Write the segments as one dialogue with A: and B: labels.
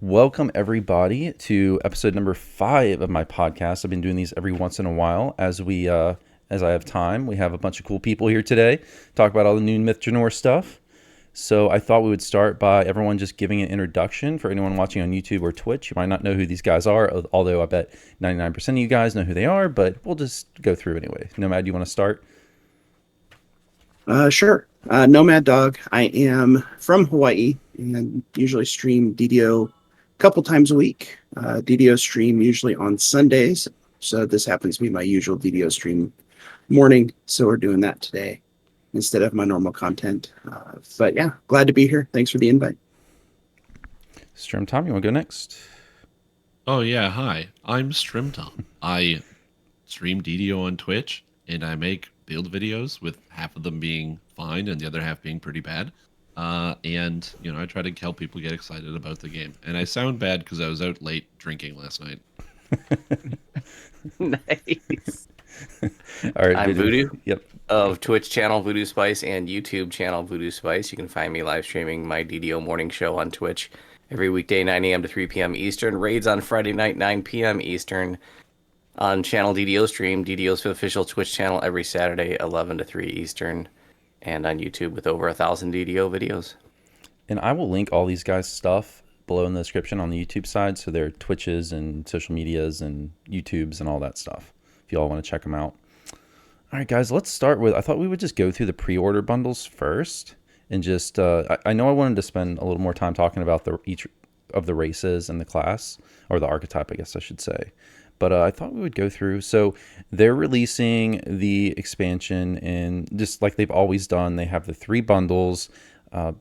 A: Welcome everybody to episode number 5 of my podcast. I've been doing these every once in a while as I have time. We have a bunch of cool people here today, talk about all the new Myth Drannor stuff. So I thought we would start by everyone just giving an introduction. For anyone watching on YouTube or Twitch, you might not know who these guys are, although I bet 99% of you guys know who they are, but we'll just go through anyway. Nomad, you want to start?
B: Sure. Nomaddog. I am from Hawaii and usually stream DDO a couple times a week. DDO stream usually on Sundays. So this happens to be my usual DDO stream morning. So we're doing that today instead of my normal content. But yeah, glad to be here. Thanks for the invite.
A: Strimtom, you want to go next?
C: Oh yeah, hi. I'm Strimtom. I stream DDO on Twitch and I make build videos with half of them being fine and the other half being pretty bad. And I try to help people get excited about the game. And I sound bad because I was out late drinking last night.
D: Nice.
A: All right,
D: I'm Voodu.
A: Yep.
D: Of Twitch channel Voodu Spice and YouTube channel Voodu Spice. You can find me live streaming my DDO morning show on Twitch every weekday 9 a.m. to 3 p.m. Eastern. Raids on Friday night 9 p.m. Eastern on channel DDO stream. DDO's official Twitch channel every Saturday 11 to 3 Eastern. And on YouTube with over 1,000 DDO videos.
A: And I will link all these guys' stuff below in the description on the YouTube side. So their Twitches and social medias and YouTubes and all that stuff, if you all want to check them out. All right, guys, let's start with, I thought we would just go through the pre-order bundles first. And just, I know I wanted to spend a little more time talking about each of the races and the class, or the archetype, I guess I should say. But I thought we would go through. So they're releasing the expansion, and just like they've always done, they have the 3 bundles.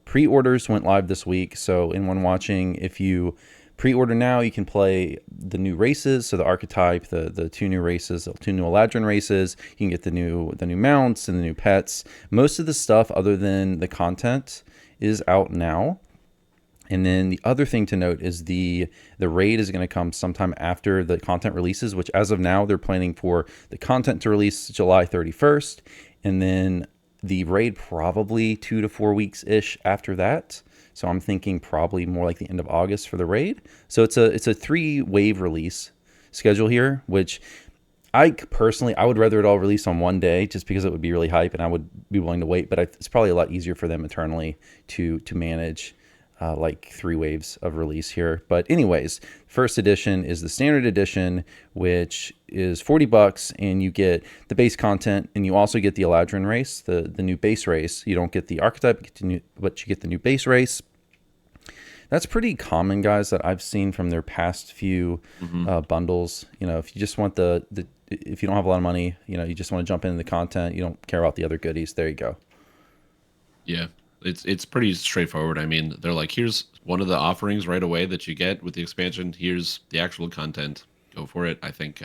A: Pre-orders went live this week. So anyone watching, if you pre-order now, you can play the new races. So the archetype, the 2 new races, the 2 new Eladrin races. You can get the new mounts and the new pets. Most of the stuff other than the content is out now. And then the other thing to note is the raid is going to come sometime after the content releases, which as of now, they're planning for the content to release July 31st. And then the raid probably 2 to 4 weeks-ish after that. So I'm thinking probably more like the end of August for the raid. So it's a 3-wave release schedule here, which I would rather it all release on one day just because it would be really hype and I would be willing to wait. But it's probably a lot easier for them internally to manage like 3 waves of release here. But anyways, first edition is the standard edition, which is $40, and you get the base content, and you also get the Eladrin race, the new base race. You don't get the archetype, but you get the new base race. That's pretty common, guys, that I've seen from their past few bundles. If you just want if you don't have a lot of money, you just want to jump into the content, you don't care about the other goodies, there you go.
C: Yeah. It's pretty straightforward. I mean, they're like, here's one of the offerings right away that you get with the expansion. Here's the actual content. Go for it. I think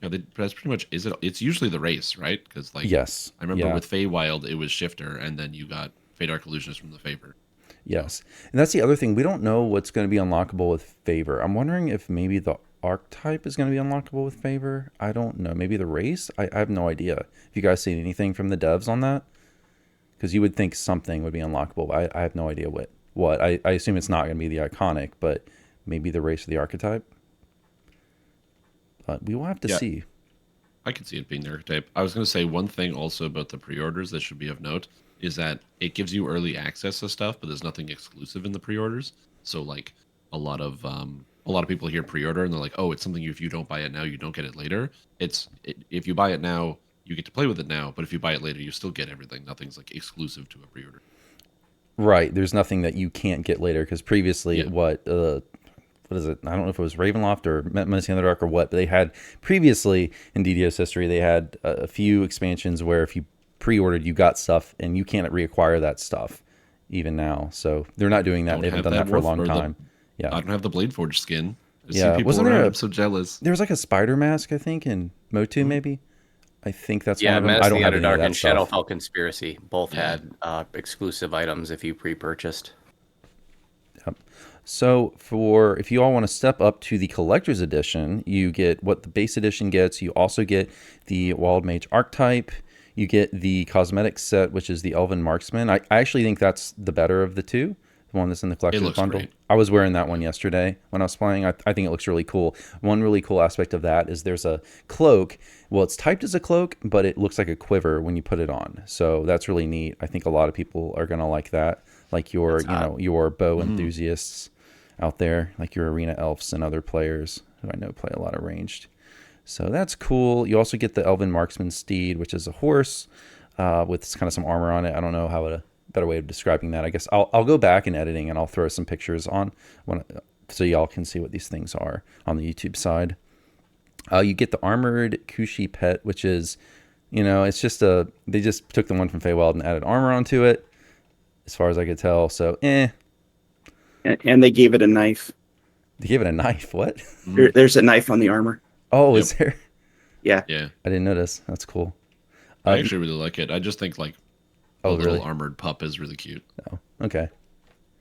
C: that's pretty much is it. It's usually the race, right? Because
A: yes,
C: I remember with Feywild, it was Shifter, and then you got Feydark Illusionist from the Favor.
A: Yes, and that's the other thing. We don't know what's going to be unlockable with Favor. I'm wondering if maybe the Archetype is going to be unlockable with Favor. I don't know. Maybe the race. I have no idea. Have you guys seen anything from the devs on that? Because you would think something would be unlockable, but I have no idea what. I assume it's not going to be the Iconic, but maybe the race of the Archetype. But we will have to see.
C: I could see it being the Archetype. I was going to say one thing also about the pre-orders that should be of note is that it gives you early access to stuff, but there's nothing exclusive in the pre-orders. So like a lot of people hear pre-order and they're like, oh, it's something if you don't buy it now, you don't get it later. If you buy it now, you get to play with it now, but if you buy it later, you still get everything. Nothing's like exclusive to a pre-order.
A: Right. There's nothing that you can't get later because previously, what is it? I don't know if it was Ravenloft or Menacing in the Dark or what, but they had previously in DDo's history, they had a few expansions where if you pre-ordered, you got stuff and you can't reacquire that stuff even now. So they're not doing that. They haven't done that for a long time. I
C: don't have the Bladeforge skin.
A: Wasn't there?
C: I'm so jealous.
A: There was like a spider mask, I think, in Motu maybe. I think that's one of them.
D: Menace
A: I don't have
D: the
A: any of
D: Underdark
A: that
D: and
A: stuff.
D: Shadowfell Conspiracy both had exclusive items if you pre-purchased.
A: Yep. So if you all want to step up to the collector's edition, you get what the base edition gets. You also get the Wild Mage Archetype. You get the cosmetic set, which is the Elven Marksman. I actually think that's the better of the two. the one that's in the collector's
C: looks
A: bundle.
C: great.
A: I was wearing that one yesterday when I was playing. I think it looks really cool. One really cool aspect of that is there's a cloak. Well, it's typed as a cloak, but it looks like a quiver when you put it on. So that's really neat. I think a lot of people are gonna like that. Like your, your bow enthusiasts out there, like your arena elves and other players who I know play a lot of ranged. So that's cool. You also get the Elven Marksman Steed, which is a horse with kind of some armor on it. I don't know how a better way of describing that. I guess I'll go back in editing and I'll throw some pictures on so y'all can see what these things are on the YouTube side. You get the Armored Kushi Pet, which is, it's just they just took the one from Feywild and added armor onto it, as far as I could tell. So,
B: And they gave it a knife.
A: They gave it a knife. What?
B: There's a knife on the armor.
A: Oh, is there?
B: Yeah.
C: Yeah.
A: I didn't notice. That's cool.
C: I actually really like it. I just think like a little
A: really?
C: armored pup is really cute.
A: Oh, okay.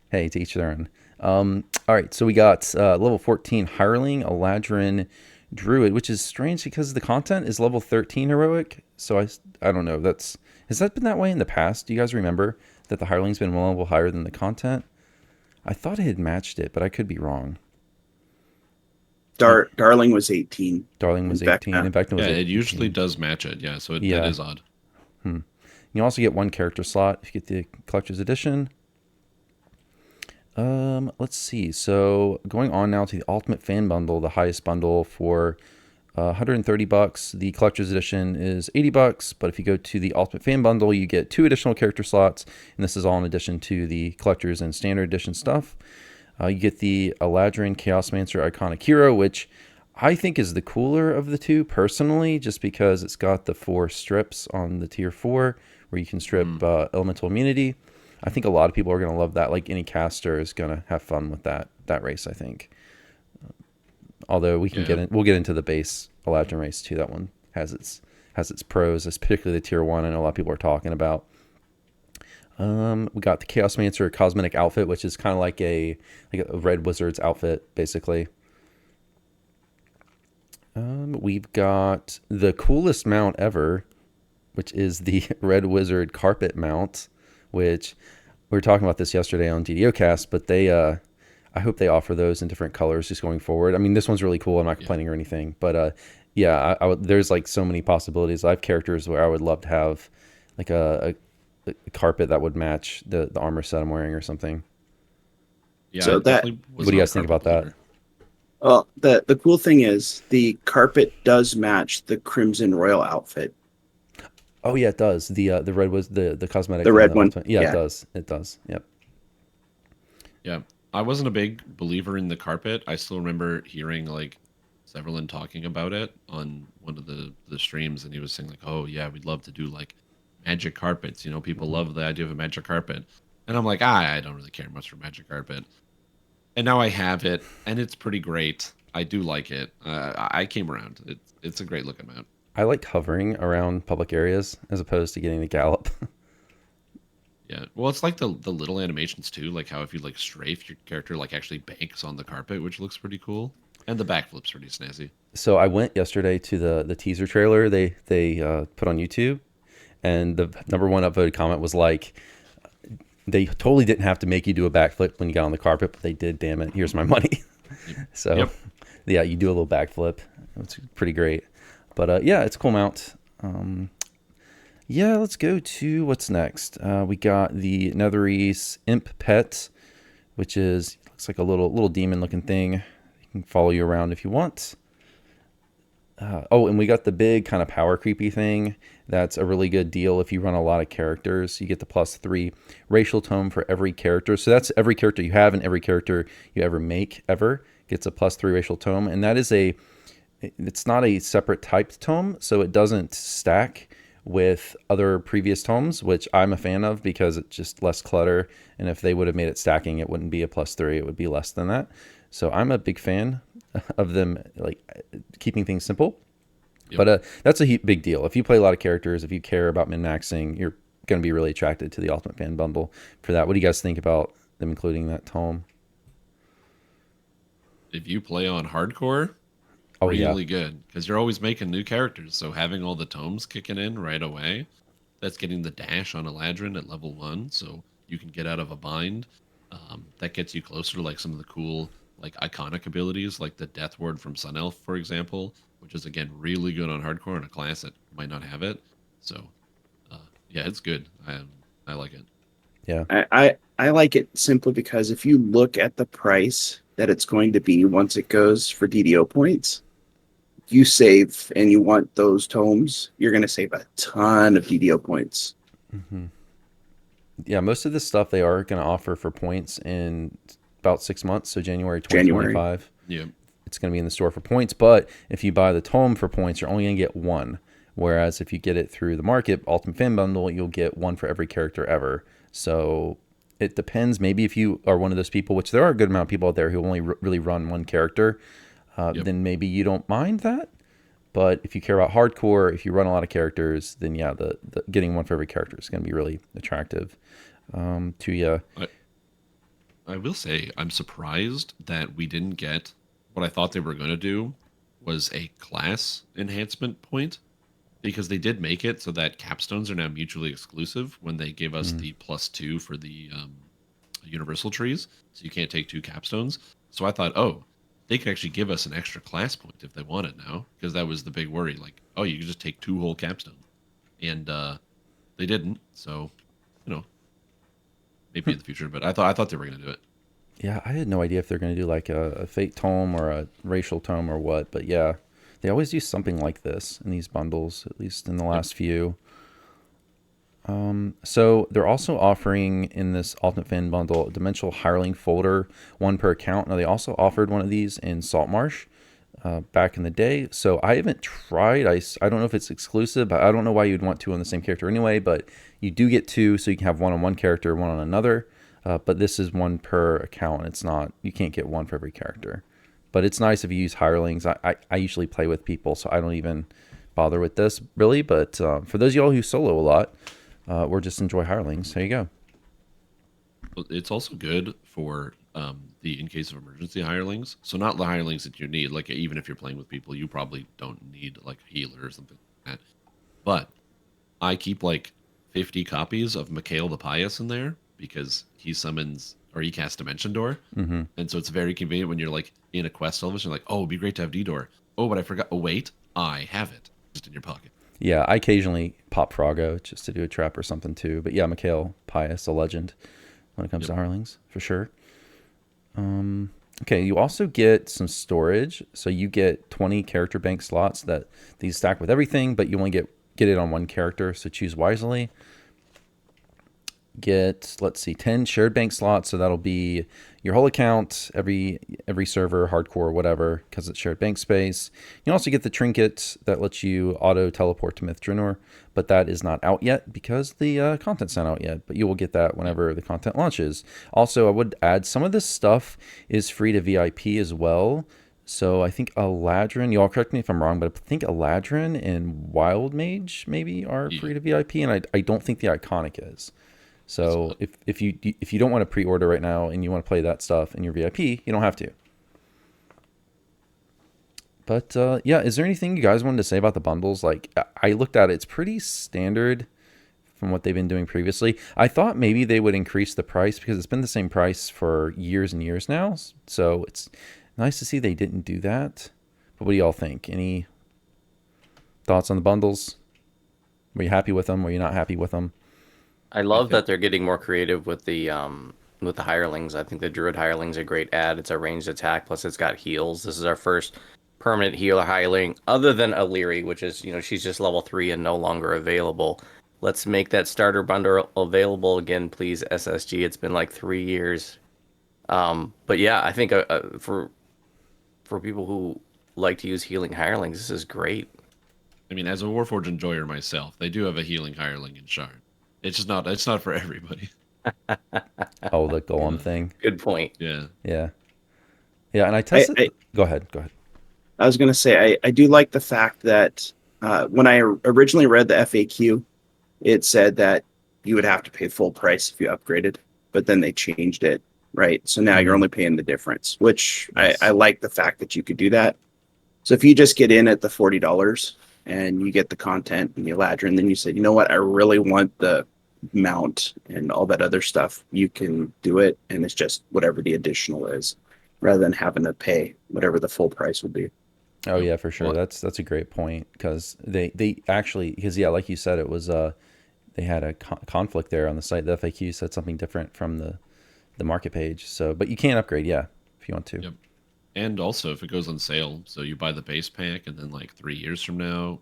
A: Hey, to each their own. All right, so we got level 14 Hireling, Eladrin, Druid, which is strange because the content is level 13 heroic. So I don't know. Has that been that way in the past? Do you guys remember that the Hireling's been one level higher than the content? I thought it had matched it, but I could be wrong.
B: Darling was 18.
A: Darling was 18. In fact, it was 18.
C: It usually does match it. Yeah, so that is odd.
A: You also get one character slot if you get the collector's edition. Let's see. So going on now to the Ultimate Fan Bundle, the highest bundle for $130. The collector's edition is $80, but if you go to the Ultimate Fan Bundle, you get 2 additional character slots, and this is all in addition to the collector's and standard edition stuff. You get the Eladrin Chaosmancer Iconic Hero, which I think is the cooler of the two personally, just because it's got the 4 strips on the tier 4 where you can strip elemental immunity. I think a lot of people are going to love that. Like any caster is going to have fun with that race, I think. Although we can we'll get into the base Eladrin race too. That one has its pros, particularly the tier 1. I know a lot of people are talking about. We got the Chaosmancer cosmetic outfit, which is kind of like a red wizard's outfit, basically. We've got the coolest mount ever, which is the red wizard carpet mount, which we were talking about this yesterday on Cast, but they I hope they offer those in different colors just going forward. I mean, this one's really cool. I'm not complaining or anything, but there's like so many possibilities. I have characters where I would love to have like a carpet that would match the armor set I'm wearing or something.
C: Yeah.
B: So
A: what do you guys think about that?
B: Well, the cool thing is the carpet does match the Crimson Royal outfit.
A: Oh yeah, it does. The red was the cosmetic.
B: The red one.
A: Yeah, it does. It does. Yep.
C: Yeah. I wasn't a big believer in the carpet. I still remember hearing like Severlin talking about it on one of the streams, and he was saying like, "Oh yeah, we'd love to do like magic carpets. People love the idea of a magic carpet." And I'm like, I don't really care much for magic carpet. And now I have it, and it's pretty great. I do like it. I came around. It's a great looking mount.
A: I like hovering around public areas as opposed to getting the gallop.
C: Yeah, well, it's like the little animations too, like how if you like strafe, your character like actually banks on the carpet, which looks pretty cool, and the backflip's pretty snazzy.
A: So I went yesterday to the teaser trailer they put on YouTube, and the number 1 upvoted comment was like, they totally didn't have to make you do a backflip when you got on the carpet, but they did. Damn it! Here's my money. So, yeah, you do a little backflip. It's pretty great. But yeah, it's a cool mount. Yeah, let's go to what's next. We got the Netherese Imp Pet, which looks like a little demon looking thing. You can follow you around if you want. And we got the big kind of power creepy thing. That's a really good deal if you run a lot of characters. You get the +3 racial tome for every character. So that's every character you have and every character you ever make ever gets a +3 racial tome. And that is it's not a separate typed tome, so it doesn't stack with other previous tomes, which I'm a fan of because it's just less clutter. And if they would have made it stacking, it wouldn't be a +3, it would be less than that. So I'm a big fan of them like keeping things simple. Yep. But that's a big deal. If you play a lot of characters, if you care about min-maxing, you're going to be really attracted to the Ultimate Fan Bundle for that. What do you guys think about them including that tome?
C: If you play on hardcore, really good, because you're always making new characters. So having all the tomes kicking in right away, that's getting the dash on Eladrin at level 1, so you can get out of a bind. that gets you closer to like some of the cool like iconic abilities, like the Death Ward from Sun Elf, for example, which is again really good on hardcore in a class that might not have it. So yeah, it's good. I like it.
A: Yeah.
B: I like it simply because if you look at the price that it's going to be once it goes for DDO points, you save and you want those tomes, you're going to save a ton of DDO points.
A: Mm-hmm. Yeah, most of this stuff they are going to offer for points in about 6 months, so January 2025.
C: Yeah.
A: It's going to be in the store for points, but if you buy the tome for points, you're only going to get one. Whereas if you get it through the market, Ultimate Fan Bundle, you'll get one for every character ever. So it depends. Maybe if you are one of those people, which there are a good amount of people out there who only really run one character, then maybe you don't mind that. But if you care about hardcore, if you run a lot of characters, then yeah, the getting one for every character is going to be really attractive to you.
C: I will say I'm surprised that we didn't get what I thought they were going to do was a class enhancement point, because they did make it so that capstones are now mutually exclusive when they gave us the +2 for the universal trees. So you can't take 2 capstones. So I thought, oh, they could actually give us an extra class point if they wanted now, because that was the big worry. Like, oh, you could just take 2 whole capstones. And they didn't. So, maybe in the future. But I thought they were going to do it.
A: Yeah, I had no idea if they're going to do like a fate tome or a racial tome or what. But yeah, they always do something like this in these bundles, at least in the last few. So they're also offering in this Ultimate Fan Bundle a Dimensional Hireling folder, 1 per account. Now they also offered one of these in Saltmarsh back in the day. So I haven't tried. I don't know if it's exclusive, but I don't know why you'd want 2 on the same character anyway. But you do get 2, so you can have 1 on one character, 1 on another. But this is 1 per account. It's not, you can't get 1 for every character. But it's nice if you use hirelings. I usually play with people, so I don't even bother with this really. But for those of y'all who solo a lot, or just enjoy hirelings, there you go.
C: It's also good for the in case of emergency hirelings. So not the hirelings that you need. Like even if you're playing with people, you probably don't need like a healer or something like that. But I keep like 50 copies of Mikhail the Pious in there because he summons or he casts Dimension Door.
A: Mm-hmm.
C: And so it's very convenient when you're like in a quest television, like, oh, it'd be great to have D-Door. Oh, but I forgot. Oh, wait, I have it just in your pocket.
A: Yeah, I occasionally pop Froggo just to do a trap or something too. But yeah, Mikhail Pius, a legend when it comes to hirelings, for sure. Okay, you also get some storage. So you get 20 character bank slots that these stack with everything, but you only get it on 1 character, so choose wisely. Get, let's see, 10 shared bank slots, so that'll be your whole account, every server, hardcore, whatever, because it's shared bank space. You also get the trinket that lets you auto teleport to Myth Drannor, but that is not out yet because the content's not out yet, but you will get that whenever the content launches. Also, I would add some of this stuff is free to VIP as well. So I think Eladrin, you all correct me if I'm wrong, but I think Eladrin and Wild Mage maybe are free to VIP, and I don't think the Iconic is. So if you don't want to pre-order right now and you want to play that stuff in your VIP, you don't have to. But yeah, is there anything you guys wanted to say about the bundles? Like I looked at it, it's pretty standard from what they've been doing previously. I thought maybe they would increase the price because it's been the same price for years and years now. So it's nice to see they didn't do that. But what do y'all think? Any thoughts on the bundles? Were you happy with them? Were you not happy with them?
D: I love that they're getting more creative with the hirelings. I think the Druid hireling's a great add. It's a ranged attack, plus it's got heals. This is our first permanent healer hireling, other than Illyri, which is, she's just level 3 and no longer available. Let's make that starter bundle available again, please, SSG. It's been like 3 years. But yeah, I think for people who like to use healing hirelings, this is great.
C: I mean, as a Warforged enjoyer myself, they do have a healing hireling in Shard. It's not for everybody.
A: Oh, the golem thing.
D: Good point.
C: Yeah.
A: Yeah. Yeah, and I tested... Go ahead.
B: I was going to say, I do like the fact that when I originally read the FAQ, it said that you would have to pay full price if you upgraded, but then they changed it, right? So now you're only paying the difference, which nice. I like the fact that you could do that. So if you just get in at the $40 and you get the content and the Eladrin, then you say, you know what, I really want the mount and all that other stuff, you can do it, and it's just whatever the additional is, rather than having to pay whatever the full price would be.
A: Oh
C: Yep.
A: yeah, for sure.
C: Well,
A: That's a great point because they actually, because yeah, like you said, it was they had a conflict there on the site. The FAQ said something different from the market page. So, but you can upgrade, yeah, if you want to.
C: yep. And also, if it goes on sale, so you buy the base pack, and then like 3 years from now,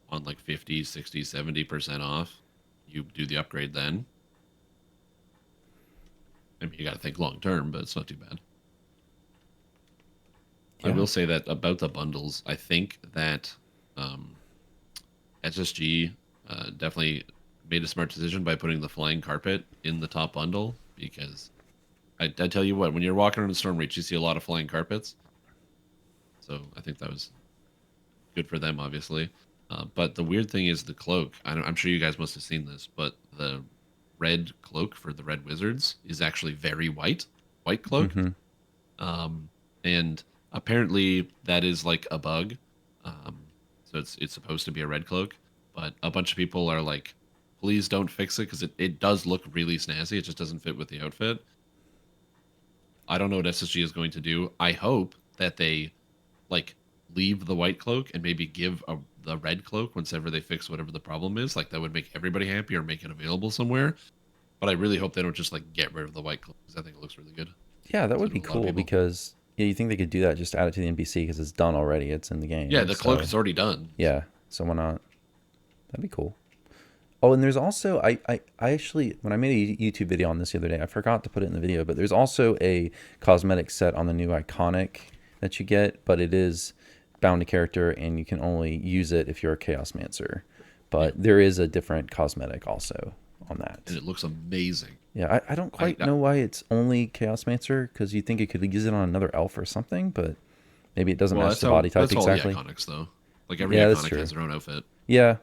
C: on like 50, 60, 70% off, you do the upgrade then. I mean, you got to think long term, but it's not too bad. I
A: Yeah.
C: will say that about the bundles, I think that um, SSG definitely made a smart decision by putting the flying carpet in the top bundle, because I tell you what, when you're walking around the Storm Reach, you see a lot of flying carpets. So I think that was good for them, obviously. But the weird thing is the cloak. I'm sure you guys must have seen this, but the red cloak for the red wizards is actually very white cloak.
A: Hmm.
C: And apparently that is like a bug. Um, so it's supposed to be a red cloak, but a bunch of people are like, please don't fix it because it does look really snazzy. It just doesn't fit with the outfit. I don't know what SSG is going to do. I hope that they like leave the white cloak and maybe give the red cloak whenever they fix whatever the problem is. Like that would make everybody happy or make it available somewhere. But I really hope they don't just like get rid of the white cloak because I think it looks really good.
A: Yeah, that would
C: So
A: be
C: a lot of
A: cool
C: people-
A: because yeah, you think they could do that, just add it to the NPC because it's done already. It's in the game.
C: Yeah, the cloak
A: so-
C: is already done.
A: Yeah, so why not? That'd be cool. Oh, and there's also I actually when I made a YouTube video on this the other day, I forgot to put it in the video, but there's also a cosmetic set on the new Iconic that you get, but it is bound to character and you can only use it if you're a Chaosmancer. But there is a different cosmetic also on that.
C: And it looks amazing.
A: Yeah, I don't quite know why it's only Chaosmancer because you think it could use it on another elf or something, but maybe it doesn't match the body type
C: that's
A: exactly.
C: all the iconics though. Like every
A: Yeah, that's
C: iconic
A: true.
C: has their own outfit.
A: Yeah,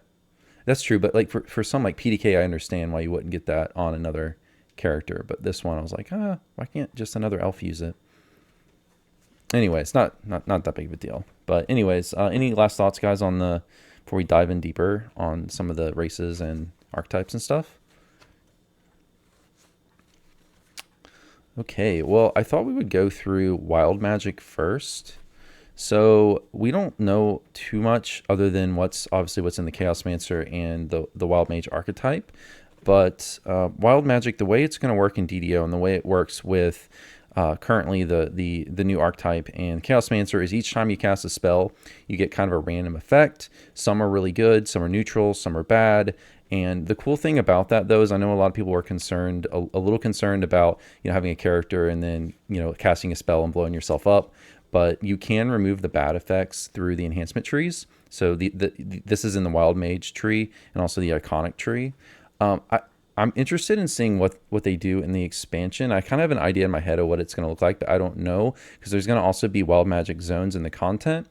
A: that's true. But like for some like PDK, I understand why you wouldn't get that on another character. But this one, I was like, why can't just another elf use it? Anyway, it's not that big of a deal. But anyways, any last thoughts, guys, on before we dive in deeper on some of the races and archetypes and stuff? Okay, well, I thought we would go through wild magic first. So we don't know too much other than what's in the Chaosmancer and the Wild Mage archetype. But Wild Magic, the way it's going to work in DDO and the way it works with currently the new archetype and Chaosmancer is each time you cast a spell, you get kind of a random effect. Some are really good, some are neutral, some are bad. And the cool thing about that, though, is I know a lot of people were concerned, a little concerned about having a character and then casting a spell and blowing yourself up. But you can remove the bad effects through the enhancement trees. So this is in the Wild Mage tree and also the Iconic tree. I'm interested in seeing what they do in the expansion. I kind of have an idea in my head of what it's going to look like, but I don't know because there's going to also be Wild Magic zones in the content.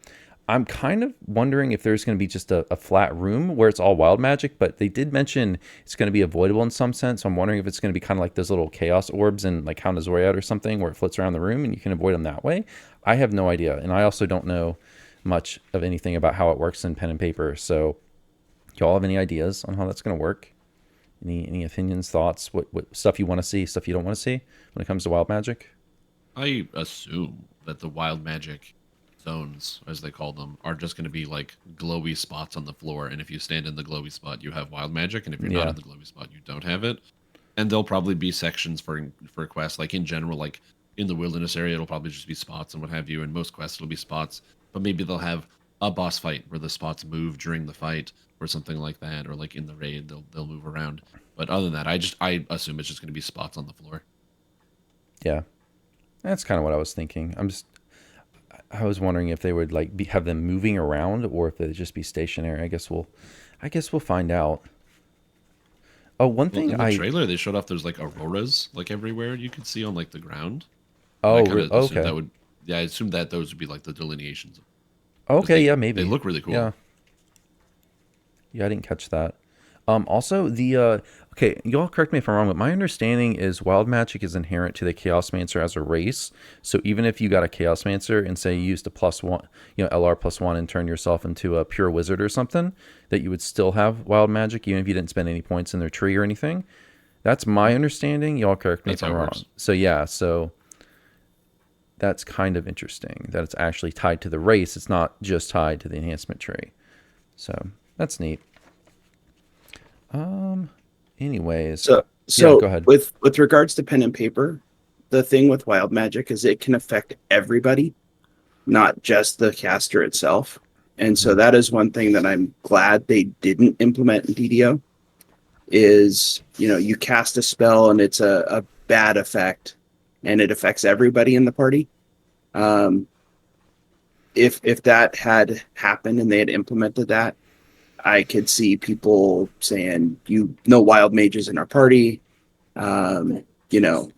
A: I'm kind of wondering if there's going to be just a flat room where it's all wild magic, but they did mention it's going to be avoidable in some sense. So I'm wondering if it's going to be kind of like those little chaos orbs in like Hound of Zoriat or something where it floats around the room and you can avoid them that way. I have no idea. And I also don't know much of anything about how it works in pen and paper. So y'all have any ideas on how that's going to work? Any opinions, thoughts, what stuff you want to see, stuff you don't want to see when it comes to wild magic?
C: I assume that the wild magic zones, as they call them, are just going to be like glowy spots on the floor. And if you stand in the glowy spot, you have wild magic. And if you're not in the glowy spot, you don't have it. And there'll probably be sections for quests. Like in general, like in the wilderness area, it'll probably just be spots and what have you. And most quests, it'll be spots. But maybe they'll have a boss fight where the spots move during the fight or something like that. Or like in the raid, they'll move around. But other than that, I assume it's just going to be spots on the floor.
A: Yeah, that's kind of what I was thinking. I was wondering if they would like have them moving around or if they'd just be stationary. I guess we'll find out. Oh, one thing
C: in the trailer they showed off there's like auroras like everywhere you could see on like the ground.
A: Oh,
C: I kinda assumed
A: okay.
C: that would, I assumed that those would be like the delineations.
A: Okay, yeah, maybe
C: They look really cool.
A: Yeah, I didn't catch that. Also, okay, y'all correct me if I'm wrong, but my understanding is wild magic is inherent to the Chaosmancer as a race. So even if you got a Chaosmancer and say you used a +1, LR +1 and turn yourself into a pure wizard or something, that you would still have wild magic even if you didn't spend any points in their tree or anything. That's my understanding. Y'all correct me
C: That's
A: if I'm
C: how it
A: wrong.
C: works.
A: So yeah, so that's kind of interesting that it's actually tied to the race. It's not just tied to the enhancement tree. So that's neat. Anyways,
B: So
A: yeah, go ahead.
B: with regards to pen and paper, the thing with wild magic is it can affect everybody, not just the caster itself. And so that is one thing that I'm glad they didn't implement in DDO is, you cast a spell and it's a bad effect and it affects everybody in the party. If that had happened and they had implemented that, I could see people saying, no wild mages in our party, um, you know,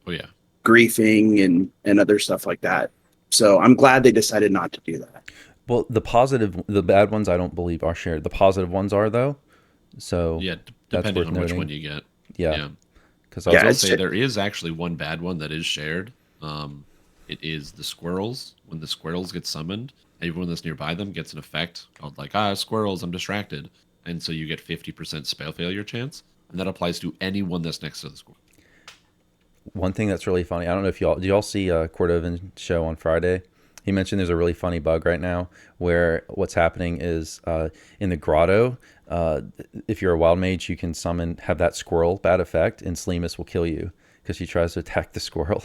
C: Oh yeah.
B: griefing and other stuff like that. So I'm glad they decided not to do that.
A: Well, the bad ones I don't believe are shared. The positive ones are though. So
C: Yeah,
A: that's
C: depending
A: worth
C: on which
A: noting.
C: one you get.
A: Yeah.
C: Yeah.
A: Because
C: I
B: Yeah,
C: will
B: it's
C: say
B: just-
C: there is actually one bad one that is shared. It is the squirrels. When the squirrels get summoned, everyone that's nearby them gets an effect called like, squirrels, I'm distracted. And so you get 50% spell failure chance. And that applies to anyone that's next to the squirrel.
A: one thing that's really funny, I don't know if do y'all see Cordovan's show on Friday? He mentioned there's a really funny bug right now where what's happening is in the grotto, if you're a wild mage, you can have that squirrel bad effect, and Sleemus will kill you because he tries to attack the squirrel.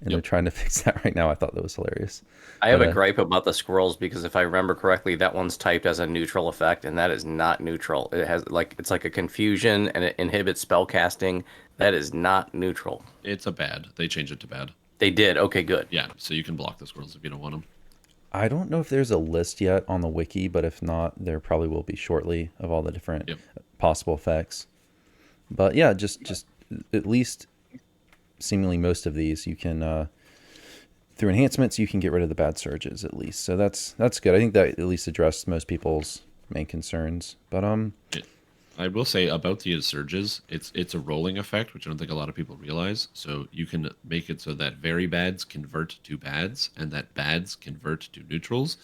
A: And they're trying to fix that right now. I thought that was hilarious.
D: I have
A: But,
D: a gripe about the squirrels because if I remember correctly, that one's typed as a neutral effect, and that is not neutral. It has it's like a confusion, and it inhibits spell casting. That is not neutral.
C: It's a bad. They changed it to bad.
D: They did. Okay, good.
C: Yeah, so you can block the squirrels if you don't want them.
A: I don't know if there's a list yet on the wiki, but if not, there probably will be shortly of all the different possible effects. But yeah, just at least seemingly most of these you can through enhancements you can get rid of the bad surges at least. So that's good. I think that at least addressed most people's main concerns. But
C: I will say about the surges, it's a rolling effect, which I don't think a lot of people realize. So you can make it so that very bads convert to bads, and that bads convert to neutrals.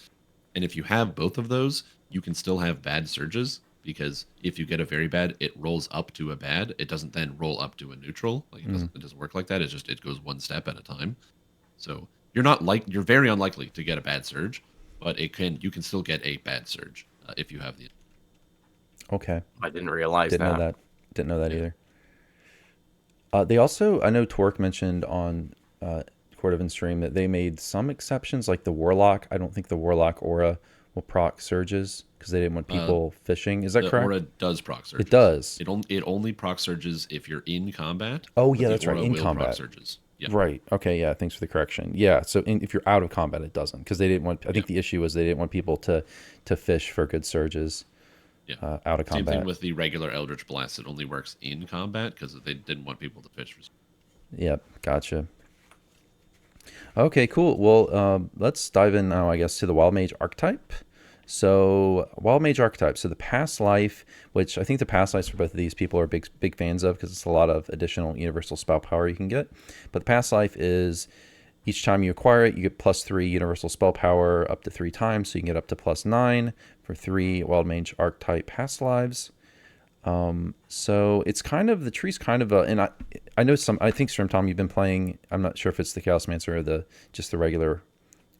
C: And if you have both of those, you can still have bad surges, because if you get a very bad, it rolls up to a bad. It doesn't then roll up to a neutral. Like it doesn't work like that. It goes one step at a time. So you're very unlikely to get a bad surge, but you can still get a bad surge if you have the.
A: okay.
D: I didn't realize
A: Didn't know that. Didn't know that either. They also, I know Torque mentioned on Cordovan stream that they made some exceptions, like the Warlock. I don't think the Warlock aura will proc surges because they didn't want people fishing. Is that
C: The
A: correct?
C: aura does proc surges.
A: It does.
C: It only proc surges if you're in combat.
A: Oh,
C: but
A: yeah,
C: the
A: that's right,
C: aura
A: in
C: will proc
A: combat.
C: surges. Yeah.
A: Right. Okay. Yeah. Thanks for the correction. Yeah. So if you're out of combat, it doesn't, because they didn't want. I think the issue was they didn't want people to fish for good surges.
C: Yeah.
A: Out of
C: Same
A: combat.
C: thing with the regular Eldritch Blast. It only works in combat because they didn't want people to fish for.
A: Yep. Gotcha. Okay. Cool. Well, let's dive in now, I guess, to the Wild Mage archetype. So Wild Mage archetype. So the past life, which I think the past lives for both of these people are big fans of because it's a lot of additional universal spell power you can get. But the past life is each time you acquire it, you get +3 universal spell power up to 3 times. So you can get up to +9 for 3 Wild Mage archetype past lives. So it's kind of, the tree's kind of and I know I think Strimtom, you've been playing, I'm not sure if it's the Chaosmancer or just the regular.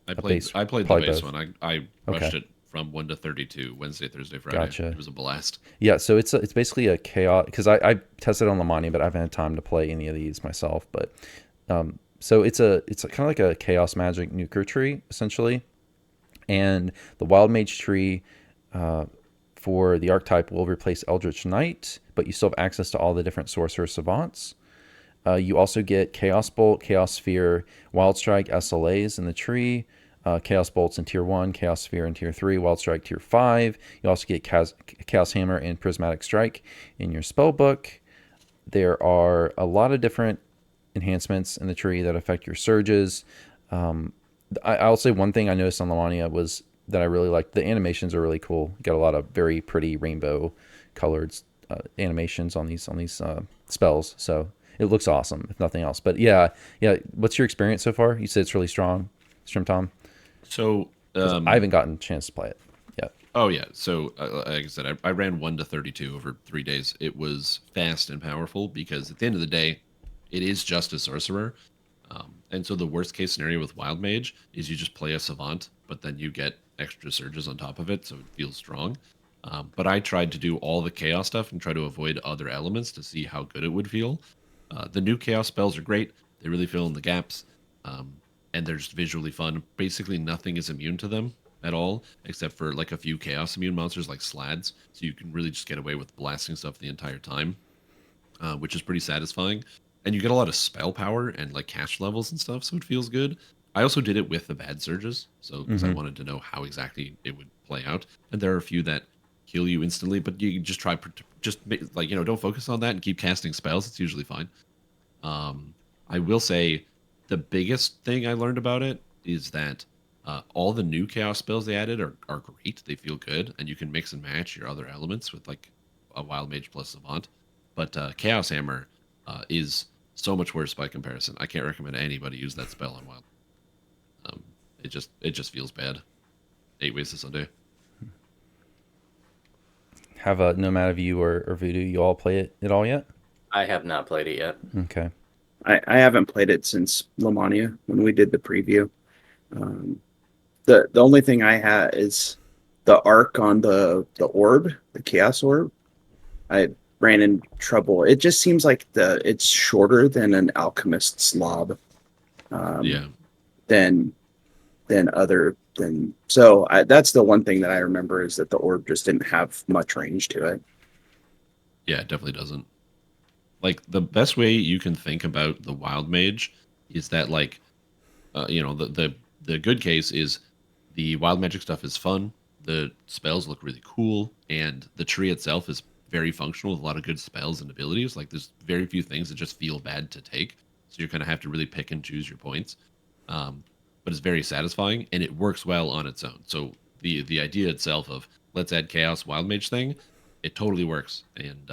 C: I played the
A: probably
C: base
A: both.
C: one. I rushed it from 1 to 32 Wednesday, Thursday, Friday.
A: Gotcha.
C: It was a blast.
A: Yeah, so it's basically a chaos, because I tested on Lamani, but I haven't had time to play any of these myself. But so it's kind of like a chaos magic nuker tree essentially, and the Wild Mage tree for the archetype will replace Eldritch Knight, but you still have access to all the different sorcerer savants. You also get Chaos Bolt, Chaos Sphere, Wild Strike SLAs in the tree. Chaos Bolts in Tier 1, Chaos Sphere in Tier 3, Wild Strike Tier 5. You also get Chaos Hammer and Prismatic Strike in your spell book. There are a lot of different enhancements in the tree that affect your surges. I'll say one thing I noticed on Lamania was that I really liked. The animations are really cool. You got a lot of very pretty rainbow colored animations on these spells. So it looks awesome, if nothing else. But yeah. What's your experience so far? You said it's really strong, Strimtom.
C: So
A: I haven't gotten a chance to play it yet.
C: Oh yeah. So like I said, I ran 1 to 32 over 3 days. It was fast and powerful because at the end of the day, it is just a sorcerer. And so the worst case scenario with Wild Mage is you just play a Savant, but then you get extra surges on top of it, so it feels strong. But I tried to do all the Chaos stuff and try to avoid other elements to see how good it would feel. The new Chaos spells are great. They really fill in the gaps, and they're just visually fun. Basically, nothing is immune to them at all, except for like a few Chaos immune monsters like Slads. So you can really just get away with blasting stuff the entire time, which is pretty satisfying. And you get a lot of spell power and like cash levels and stuff, so it feels good. I also did it with the bad surges, so because I wanted to know how exactly it would play out. And there are a few that kill you instantly, but you can just try like don't focus on that and keep casting spells. It's usually fine. I will say the biggest thing I learned about it is that all the new chaos spells they added are great. They feel good, and you can mix and match your other elements with like a wild mage plus savant. But chaos hammer is so much worse by comparison. I can't recommend anybody use that spell on wild. It just feels bad. 8 ways to Sunday.
A: Have a Nomad of you or Voodoo, you all play it at all yet?
D: I have not played it yet.
A: Okay.
B: I haven't played it since Lamania when we did the preview. The only thing I had is the arc on the orb, the chaos orb. I ran in trouble. It just seems like it's shorter than an alchemist's lob.
C: Yeah.
B: That's the one thing that I remember is that the orb just didn't have much range to it.
C: Yeah, it definitely doesn't. Like the best way you can think about the wild mage is that like the good case is the wild magic stuff is fun, the spells look really cool, and the tree itself is very functional with a lot of good spells and abilities. Like there's very few things that just feel bad to take, so you kind of have to really pick and choose your points. But it's very satisfying and it works well on its own. So the idea itself of let's add chaos wild mage thing, it totally works, and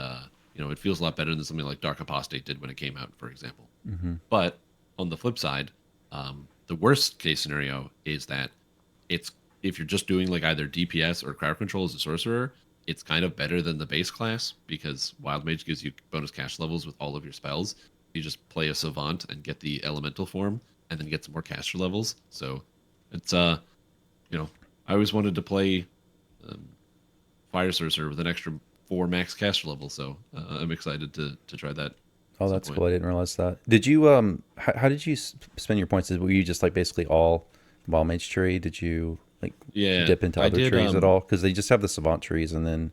C: it feels a lot better than something like Dark Apostate did when it came out, for example. But on the flip side, the worst case scenario is that if you're just doing like either DPS or crowd control as a sorcerer, it's kind of better than the base class because Wild Mage gives you bonus cash levels with all of your spells. You just play a Savant and get the elemental form, and then get some more caster levels. So it's I always wanted to play Fire Sorcerer with an extra 4 max caster levels, so I'm excited to try that.
A: Oh, that's cool. I didn't realize that. Did you how did you spend your points? Were you just like basically all Wild Mage tree? Did you like dip into other trees at all? Because they just have the Savant trees, and then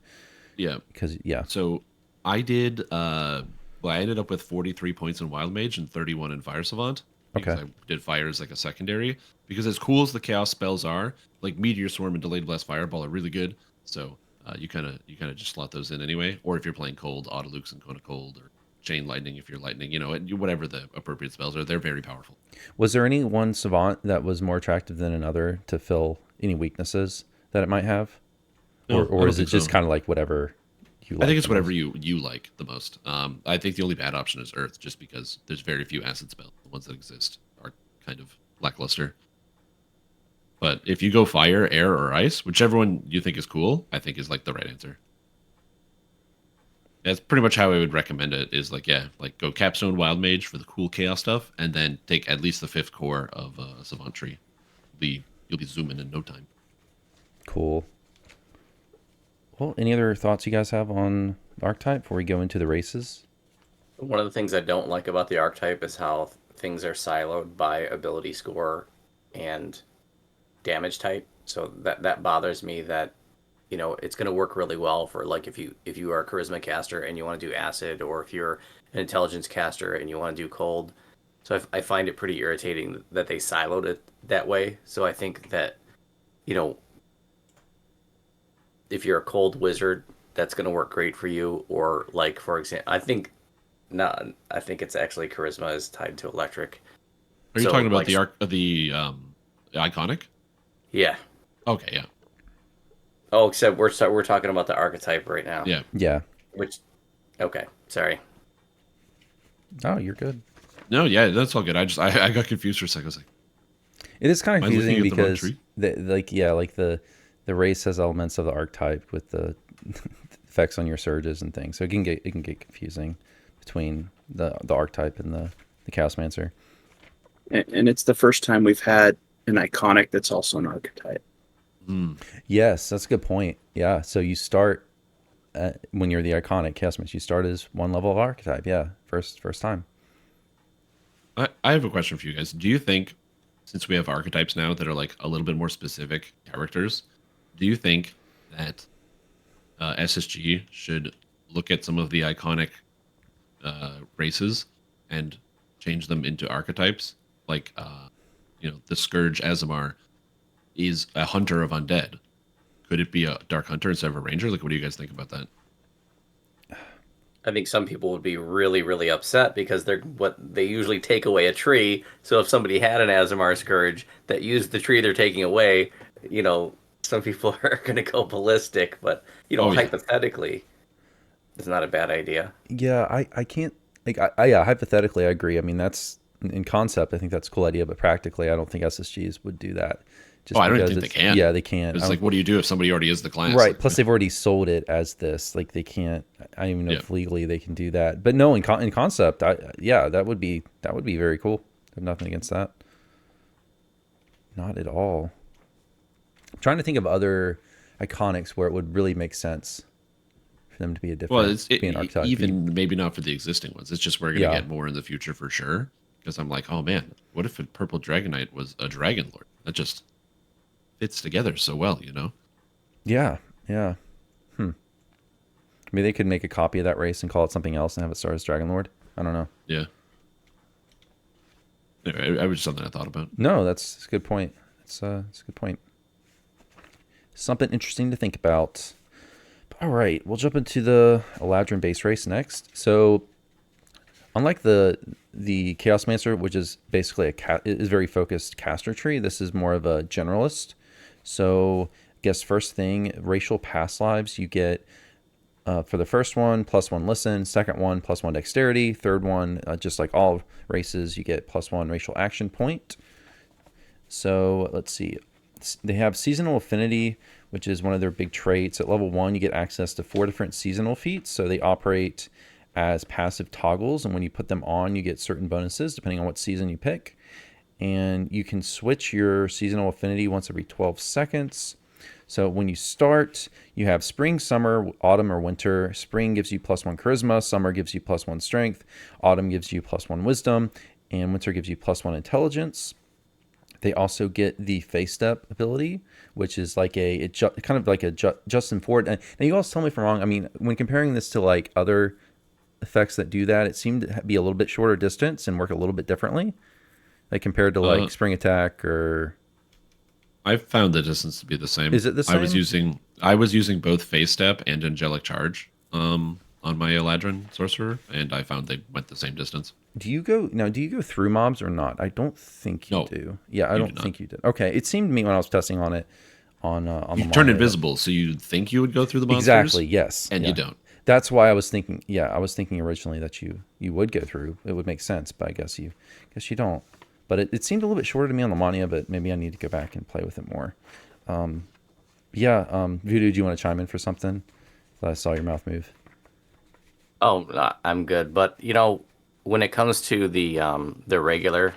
A: So I did. I ended up with 43 points in Wild Mage and 31 in Fire Savant. Because I did fire as like a secondary. Because as cool as the chaos spells are, like Meteor Swarm and Delayed Blast Fireball are really good. So you kind of just slot those in anyway. Or if you're playing Cold, Autolukes and Cone of Cold, or Chain Lightning if you're Lightning, whatever the appropriate spells are, they're very powerful. Was there any one Savant that was more attractive than another to fill any weaknesses that it might have?
C: No,
A: or is it just kind of like whatever you like?
C: I think it's whatever you like the most. I think the only bad option is Earth, just because there's very few acid spells. The ones that exist are kind of lackluster. But if you go fire, air, or ice, whichever one you think is cool, I think is like the right answer. That's pretty much how I would recommend it. Is like go Capstone Wild Mage for the cool chaos stuff, and then take at least the 5th core of Savant Tree. You'll be zooming in no time.
A: Cool. Well, any other thoughts you guys have on Archetype before we go into the races?
D: One of the things I don't like about the Archetype is how things are siloed by ability score and damage type. So that bothers me that it's going to work really well for like if you are a charisma caster and you want to do acid, or if you're an intelligence caster and you want to do cold. So I find it pretty irritating that they siloed it that way. So I think that if you're a cold wizard, that's going to work great for you. Or like, for example, I think it's actually charisma is tied to electric.
C: Are you talking about the iconic?
D: Yeah.
C: Okay, yeah.
D: Oh, except we're talking about the archetype right now.
C: Yeah.
A: Yeah.
D: Okay, sorry.
A: Oh, you're good.
C: No, yeah, that's all good. I got confused for a second. I was like,
A: it is kind of confusing because the the race has elements of the archetype with the effects on your surges and things. So it can get confusing between the archetype and the Chaosmancer.
B: And it's the first time we've had an iconic that's also an archetype.
A: Yes, that's a good point. Yeah, so you start when you're the iconic Chaosmancer, you start as one level of archetype. Yeah, first time.
C: I have a question for you guys. Do you think, since we have archetypes now that are like a little bit more specific characters, do you think that SSG should look at some of the iconic races and change them into archetypes? Like, the Scourge Azamar is a hunter of undead. Could it be a Dark Hunter instead of a Ranger? Like, what do you guys think about that?
D: I think some people would be really, really upset because they usually take away a tree. So if somebody had an Azamar Scourge that used the tree they're taking away, some people are going to go ballistic. But hypothetically, it's not a bad idea.
A: Yeah, I can't yeah, hypothetically I agree. I mean, that's in concept I think that's a cool idea, but practically I don't think SSGs would do that.
C: I don't think they can.
A: Yeah, they can't.
C: It's like, what do you do if somebody already is the class?
A: Right. Plus, they've already sold it as this. Like, they can't. I don't even know if legally they can do that. But no, in concept, that would be very cool. I have nothing against that. Not at all. I'm trying to think of other iconics where it would really make sense for them to be a different. Be an archetype.
C: Even maybe not for the existing ones. It's just we're going to get more in the future for sure. Because I'm like, oh man, what if a purple Dragonite was a Dragon Lord? That just fits together so well,
A: Yeah. Maybe they could make a copy of that race and call it something else and have it start as Dragon Lord. I don't know.
C: Yeah. Anyway, I was just something I thought about.
A: No, that's a good point. It's a good point. Something interesting to think about. All right, we'll jump into the Eladrin base race next. So, unlike the Chaosmancer, which is basically is very focused caster tree, this is more of a generalist. So, I guess first thing, racial past lives, you get for the first one, +1 listen. Second one, +1 dexterity. Third one, just like all races, you get +1 racial action point. So, let's see. They have seasonal affinity, which is one of their big traits. At level 1, you get access to 4 different seasonal feats. So, they operate as passive toggles, and when you put them on, you get certain bonuses depending on what season you pick. And you can switch your seasonal affinity once every 12 seconds. So when you start, you have spring, summer, autumn, or winter. Spring gives you +1 charisma, summer gives you +1 strength, autumn gives you +1 wisdom, and winter gives you +1 intelligence. They also get the face step ability, which is like kind of like a Justin Ford. And you guys tell me if I'm wrong. I mean, when comparing this to like other effects that do that, it seemed to be a little bit shorter distance and work a little bit differently, like compared to like spring attack or.
C: I found the distance to be the same.
A: Is it the same?
C: I was using both phase step and angelic charge on my Eladrin sorcerer, and I found they went the same distance.
A: Do you go through mobs or not? I don't think you do. Yeah, I don't think you did. Okay, it seemed to me when I was testing on it on
C: you
A: the
C: turn invisible, so you'd think you would go through the monsters.
A: Exactly. Yes.
C: And you don't.
A: That's why I was thinking. Yeah, I was thinking originally that you would go through. It would make sense, but I guess you don't. But it seemed a little bit shorter to me on Lamania, but maybe I need to go back and play with it more. Voodoo, do you want to chime in for something? I saw your mouth move.
D: Oh, no, I'm good. But when it comes to the regular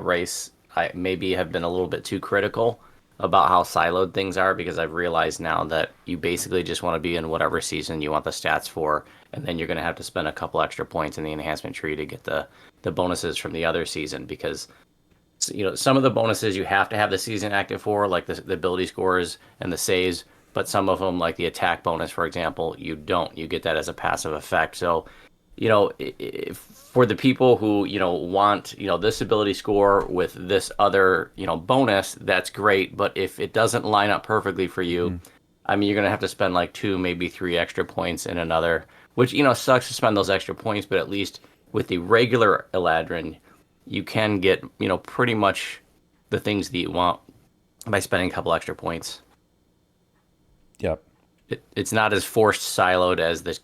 D: race, I maybe have been a little bit too critical about how siloed things are, because I've realized now that you basically just want to be in whatever season you want the stats for, and then you're going to have to spend a couple extra points in the enhancement tree to get the bonuses from the other season, because some of the bonuses you have to have the season active for, like the ability scores and the saves, but some of them, like the attack bonus, for example, you don't. You get that as a passive effect. So, for the people who, want, this ability score with this other, bonus, that's great. But if it doesn't line up perfectly for you, I mean, you're going to have to spend like 2, maybe 3 extra points in another, which, sucks to spend those extra points, but at least with the regular Eladrin, you can get, pretty much the things that you want by spending a couple extra points.
A: Yep.
D: It's not as forced siloed as the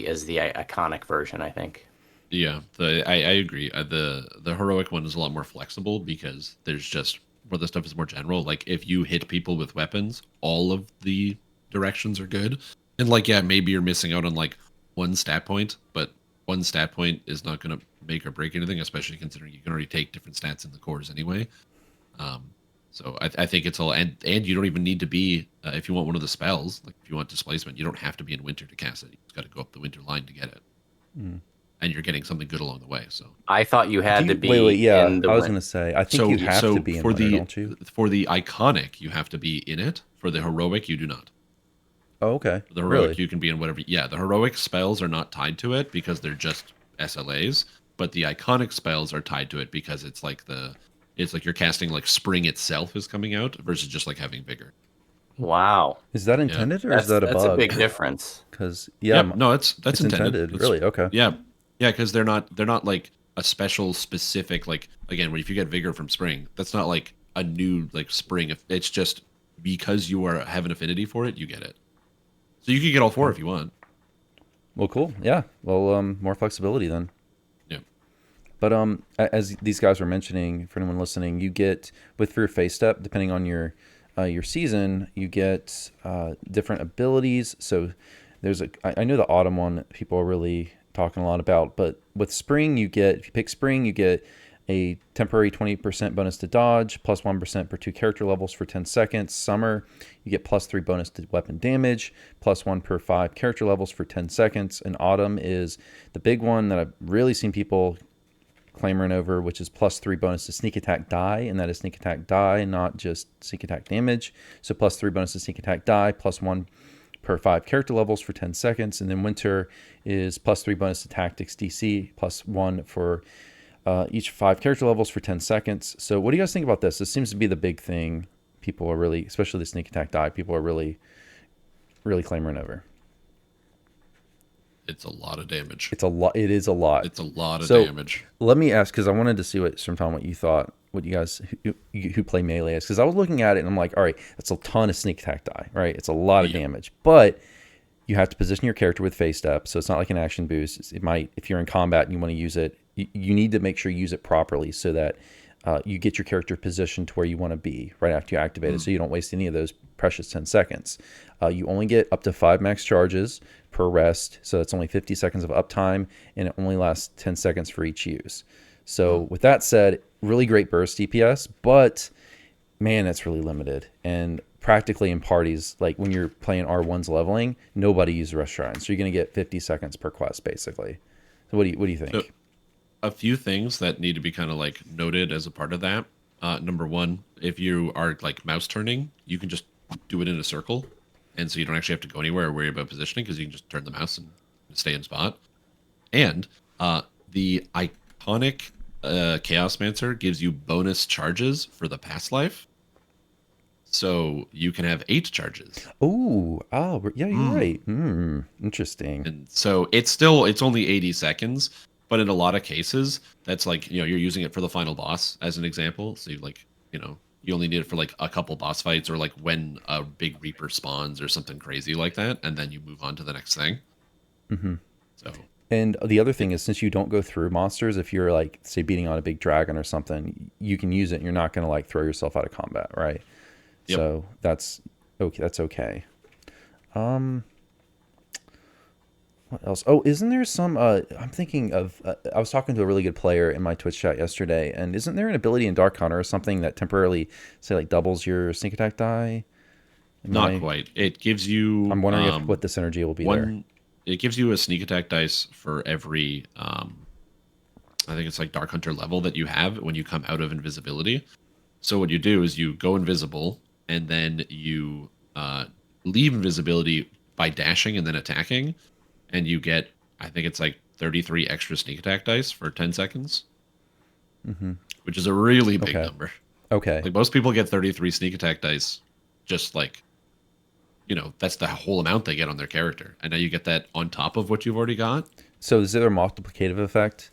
D: iconic version, I think.
C: Yeah, I agree. The heroic one is a lot more flexible because there's just where the stuff is more general. Like if you hit people with weapons, all of the directions are good. And like, yeah, maybe you're missing out on like one stat point, but one stat point is not going to make or break anything, especially considering you can already take different stats in the cores anyway. So I think it's all, and you don't even need to be, if you want one of the spells, like if you want displacement, you don't have to be in winter to cast it. You just got to go up the winter line to get it. And you're getting something good along the way. So
D: I thought you had to be
A: wait, yeah,
D: in the
A: I was going to say, I think you have to be in winter, don't you?
C: For the iconic, you have to be in it. For the heroic, you do not.
A: Oh, okay.
C: The heroic,
A: Really?
C: you can be in whatever. Yeah, the heroic spells are not tied to it because they're just SLAs, but the iconic spells are tied to it because it's like you're casting like spring itself is coming out versus just like having vigor.
D: Wow.
A: Is that intended or is that a bug?
D: That's a big difference.
A: Because
C: No, that's
A: it's
C: intended. That's,
A: really? Okay.
C: Yeah, because they're not like a special specific like again if you get vigor from spring, that's not like a new like spring. It's just because you have an affinity for it, you get it. So you can get all four if you want.
A: Well, cool. Yeah. Well, more flexibility then.
C: Yeah.
A: But as these guys were mentioning, for anyone listening, you get for your face step, depending on your season, you get different abilities. So there's I know the autumn one people are really talking a lot about, but with spring if you pick spring, you get a temporary 20% bonus to dodge, plus 1% per 2 character levels for 10 seconds. Summer, you get plus 3 bonus to weapon damage, plus 1 per 5 character levels for 10 seconds. And autumn is the big one that I've really seen people clamoring over, which is plus 3 bonus to sneak attack die, and that is sneak attack die, not just sneak attack damage. So plus 3 bonus to sneak attack die, plus 1 per 5 character levels for 10 seconds. And then winter is plus 3 bonus to tactics DC, plus 1 for each 5 character levels for 10 seconds. So what do you guys think about this? This seems to be the big thing people are really, especially the sneak attack die, people are really, really clamoring over.
C: It's a lot of damage.
A: It is a lot.
C: It's a lot of
A: So,
C: damage.
A: Let me ask, because I wanted to see what you thought, what you guys who play melee is, because I was looking at it and I'm like, all right, that's a ton of sneak attack die, right? It's a lot of damage, but you have to position your character with face step, so it's not like an action boost. It might, if you're in combat and you want to use it, you need to make sure you use it properly so that you get your character positioned to where you want to be right after you activate it, so you don't waste any of those precious 10 seconds. You only get up to 5 max charges per rest, so that's only 50 seconds of uptime, and it only lasts 10 seconds for each use. So with that said, really great burst DPS, but man, that's really limited. And practically in parties, like when you're playing R1's leveling, nobody uses Rush Shrine, so you're going to get 50 seconds per quest, basically. So what do you think?
C: So, a few things that need to be kind of like noted as a part of that. Number one, if you are like mouse turning, you can just do it in a circle, and so you don't actually have to go anywhere or worry about positioning because you can just turn the mouse and stay in spot. And the iconic Chaosmancer gives you bonus charges for the past life, so you can have 8 charges.
A: Oh, yeah, you're right. Interesting.
C: And so it's only 80 seconds. But in a lot of cases, that's like, you're using it for the final boss as an example. So you only need it for like a couple boss fights or like when a big Reaper spawns or something crazy like that. And then you move on to the next thing.
A: Mm-hmm.
C: So.
A: And the other thing is, since you don't go through monsters, if you're like, say, beating on a big dragon or something, you can use it and you're not going to like throw yourself out of combat, right? Yep. So that's okay. What else? Oh, isn't there some, I'm thinking of, I was talking to a really good player in my Twitch chat yesterday, and isn't there an ability in Dark Hunter or something that temporarily, say, like doubles your sneak attack die?
C: Not quite. It gives you...
A: I'm wondering what the synergy will be there.
C: It gives you a sneak attack dice for every, I think it's like Dark Hunter level that you have when you come out of invisibility. So what you do is you go invisible, and then you leave invisibility by dashing and then attacking, and you get, I think it's like 33 extra sneak attack dice for 10 seconds, which is a really big number.
A: Okay.
C: Like most people get 33 sneak attack dice, just like, that's the whole amount they get on their character. And now you get that on top of what you've already got.
A: So is there a multiplicative effect?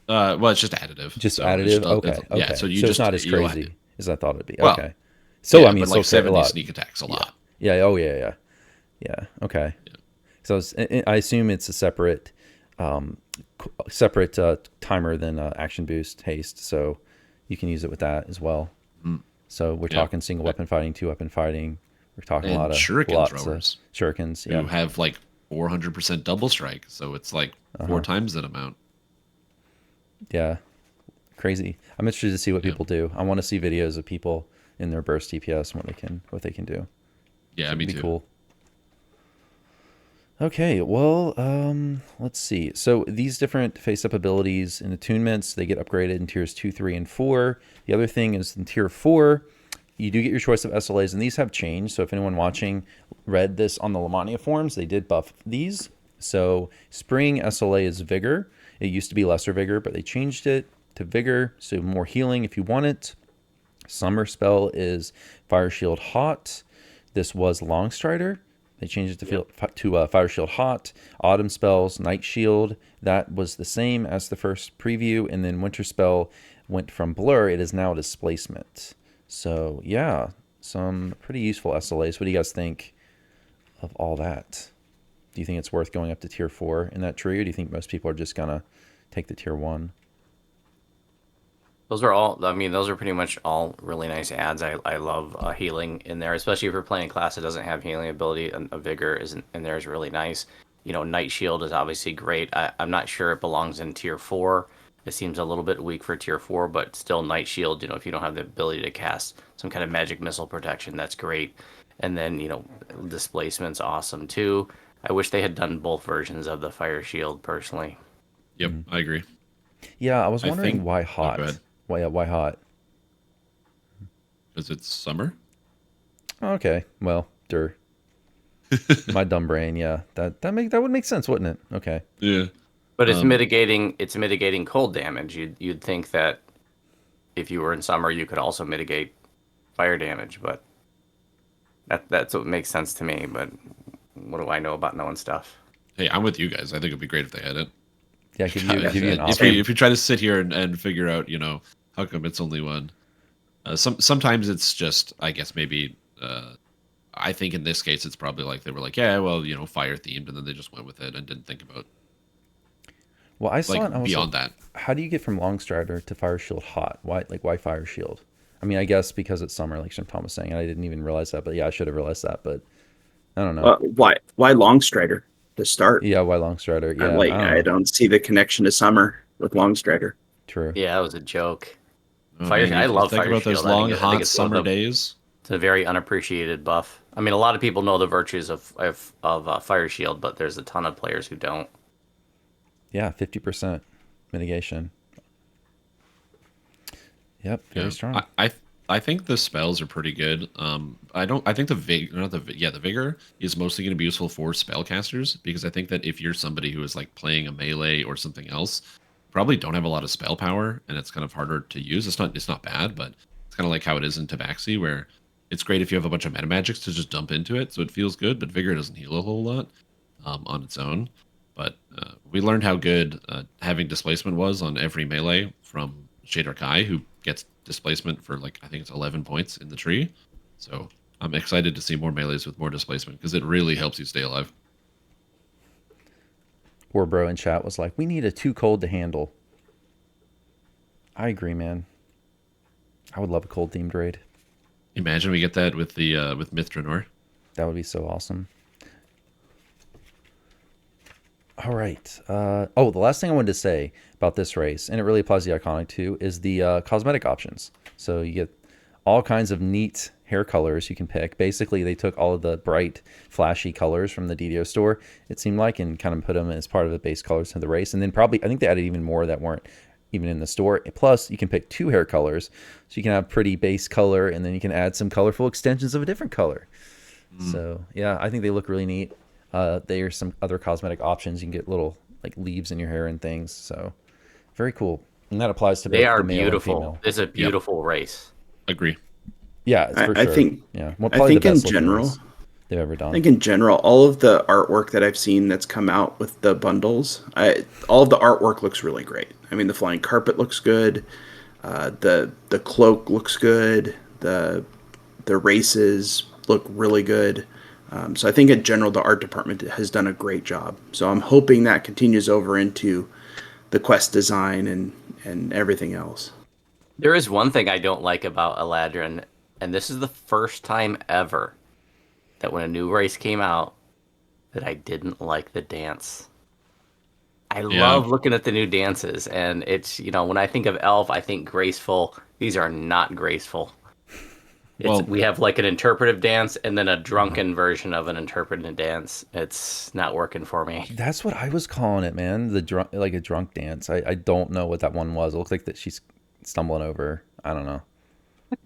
C: Well, it's just additive.
A: Just additive? Okay.
C: Yeah, so
A: it's not as crazy as I thought it'd be.
C: Well,
A: okay. So,
C: yeah,
A: I mean,
C: but like 70 sneak attacks a lot.
A: Yeah. Oh, yeah. Yeah. Okay. Yeah. So I assume it's a separate timer than action boost haste, so you can use it with that as well. So we're
C: Yeah.
A: talking single weapon fighting, 2-weapon fighting. We're talking
C: And
A: a lot of
C: shuriken
A: lots
C: throwers
A: of shurikens.
C: who
A: Yeah.
C: have like 400% double strike. So it's like 4 times that amount.
A: Yeah. Crazy. I'm interested to see what
C: Yeah.
A: people do. I want to see videos of people in their burst DPS and what they can do.
C: Yeah,
A: It'd
C: me
A: be
C: too.
A: cool. Okay, well, let's see. So these different face-up abilities and attunements, they get upgraded in tiers 2, 3, and 4. The other thing is in tier 4, you do get your choice of SLAs, and these have changed. So if anyone watching read this on the Lamania forums, they did buff these. So Spring SLA is Vigor. It used to be Lesser Vigor, but they changed it to Vigor, so more healing if you want it. Summer spell is Fire Shield Hot. This was Longstrider. They changed it to Fire Shield Hot. Autumn spells, Night Shield. That was the same as the first preview. And then Winter spell went from Blur. It is now Displacement. So, yeah, some pretty useful SLAs. What do you guys think of all that? Do you think it's worth going up to tier 4 in that tree, or do you think most people are just going to take the tier 1?
D: Those are pretty much all really nice adds. I love healing in there, especially if you're playing a class that doesn't have healing ability. And a Vigor in there is really nice. Night Shield is obviously great. I'm not sure it belongs in tier 4. It seems a little bit weak for tier 4, but still Night Shield, if you don't have the ability to cast some kind of magic missile protection, that's great. And then, Displacement's awesome too. I wish they had done both versions of the Fire Shield personally.
C: Yep, I agree.
A: Yeah, I was
C: I
A: wondering
C: think-
A: why
C: Oh,
A: hot.
C: go ahead.
A: Why hot?
C: Because it's summer.
A: Okay, well, my dumb brain. Yeah, that would make sense, wouldn't it? Okay.
C: Yeah.
D: But it's mitigating cold damage. You'd think that if you were in summer, you could also mitigate fire damage, but that's what makes sense to me. But what do I know about knowing stuff?
C: Hey, I'm with you guys. I think it'd be great if they had it.
A: Yeah, give you an
C: if,
A: option.
C: you, if you try to sit here and figure out, how come it's only one? Sometimes it's just, I guess maybe, I think in this case it's probably like they were like, yeah, well, fire themed, and then they just went with it and didn't think about
A: Well, I saw it. And I was
C: beyond
A: like,
C: that.
A: how do you get from Longstrider to Fire Shield Hot? Why Fire Shield? I mean, I guess because it's summer, like Strimtom was saying. I didn't even realize that, but yeah, I should have realized that. But I don't know.
B: Why Longstrider to start?
A: Yeah, why Longstrider? Yeah,
B: I don't see the connection to summer with Longstrider.
A: True.
D: Yeah, that was a joke.
C: Oh,
D: Fire-
C: man,
D: I
C: you
D: love
C: think
D: Fire
C: about those
D: Shield. I
C: long,
D: think
C: hot
D: it's one of
C: summer
D: the-
C: days.
D: It's a very unappreciated buff. I mean, a lot of people know the virtues of Fire Shield, but there's a ton of players who don't.
A: Yeah, 50% mitigation. Yep, very strong.
C: I think the spells are pretty good. I think the vigor is mostly going to be useful for spellcasters, because I think that if you're somebody who is like playing a melee or something else, probably don't have a lot of spell power, and it's kind of harder to use. It's not bad, but it's kind of like how it is in Tabaxi, where it's great if you have a bunch of meta magics to just dump into it, so it feels good. But vigor doesn't heal a whole lot on its own. But we learned how good having displacement was on every melee from Shader Kai, who gets displacement for I think it's 11 points in the tree. So I'm excited to see more melees with more displacement, because it really helps you stay alive.
A: Poor bro in chat was like, we need a too cold to handle. I agree, man. I would love a cold themed raid.
C: Imagine we get that with the with Myth Drannor.
A: That would be so awesome. All right. The last thing I wanted to say about this race, and it really applies to the Iconic too, is the cosmetic options. So you get all kinds of neat hair colors you can pick. Basically, they took all of the bright, flashy colors from the DDO store, it seemed like, and kind of put them as part of the base colors of the race. And then probably, I think they added even more that weren't even in the store. Plus, you can pick 2 hair colors. So you can have pretty base color, and then you can add some colorful extensions of a different color. So, yeah, I think they look really neat. There's some other cosmetic options. You can get little leaves in your hair and things. So very cool. And that applies to both
D: They are
A: the male and
D: beautiful.
A: female.
D: It's a beautiful race.
C: Agree.
A: Yeah, it's for
B: I
A: sure.
B: think-
A: yeah. Well,
B: I
A: probably
B: think
A: the
B: in
A: best looking
B: general-
A: race they've ever done.
B: I think in general, all of the artwork that I've seen that's come out with the bundles, all of the artwork looks really great. I mean, the flying carpet looks good. The cloak looks good. The races look really good. So I think in general, the art department has done a great job. So I'm hoping that continues over into the quest design and everything else.
D: There is one thing I don't like about Eladrin, And this is the first time ever that when a new race came out that I didn't like the dance. I
C: Yeah.
D: love looking at the new dances, and it's, when I think of elf, I think graceful. These are not graceful.
C: Well,
D: We have like an interpretive dance and then a drunken version of an interpretive dance. It's not working for me.
A: That's what I was calling it, man. The drunk, like a drunk dance. I don't know what that one was. It looks like that she's stumbling over. I don't know.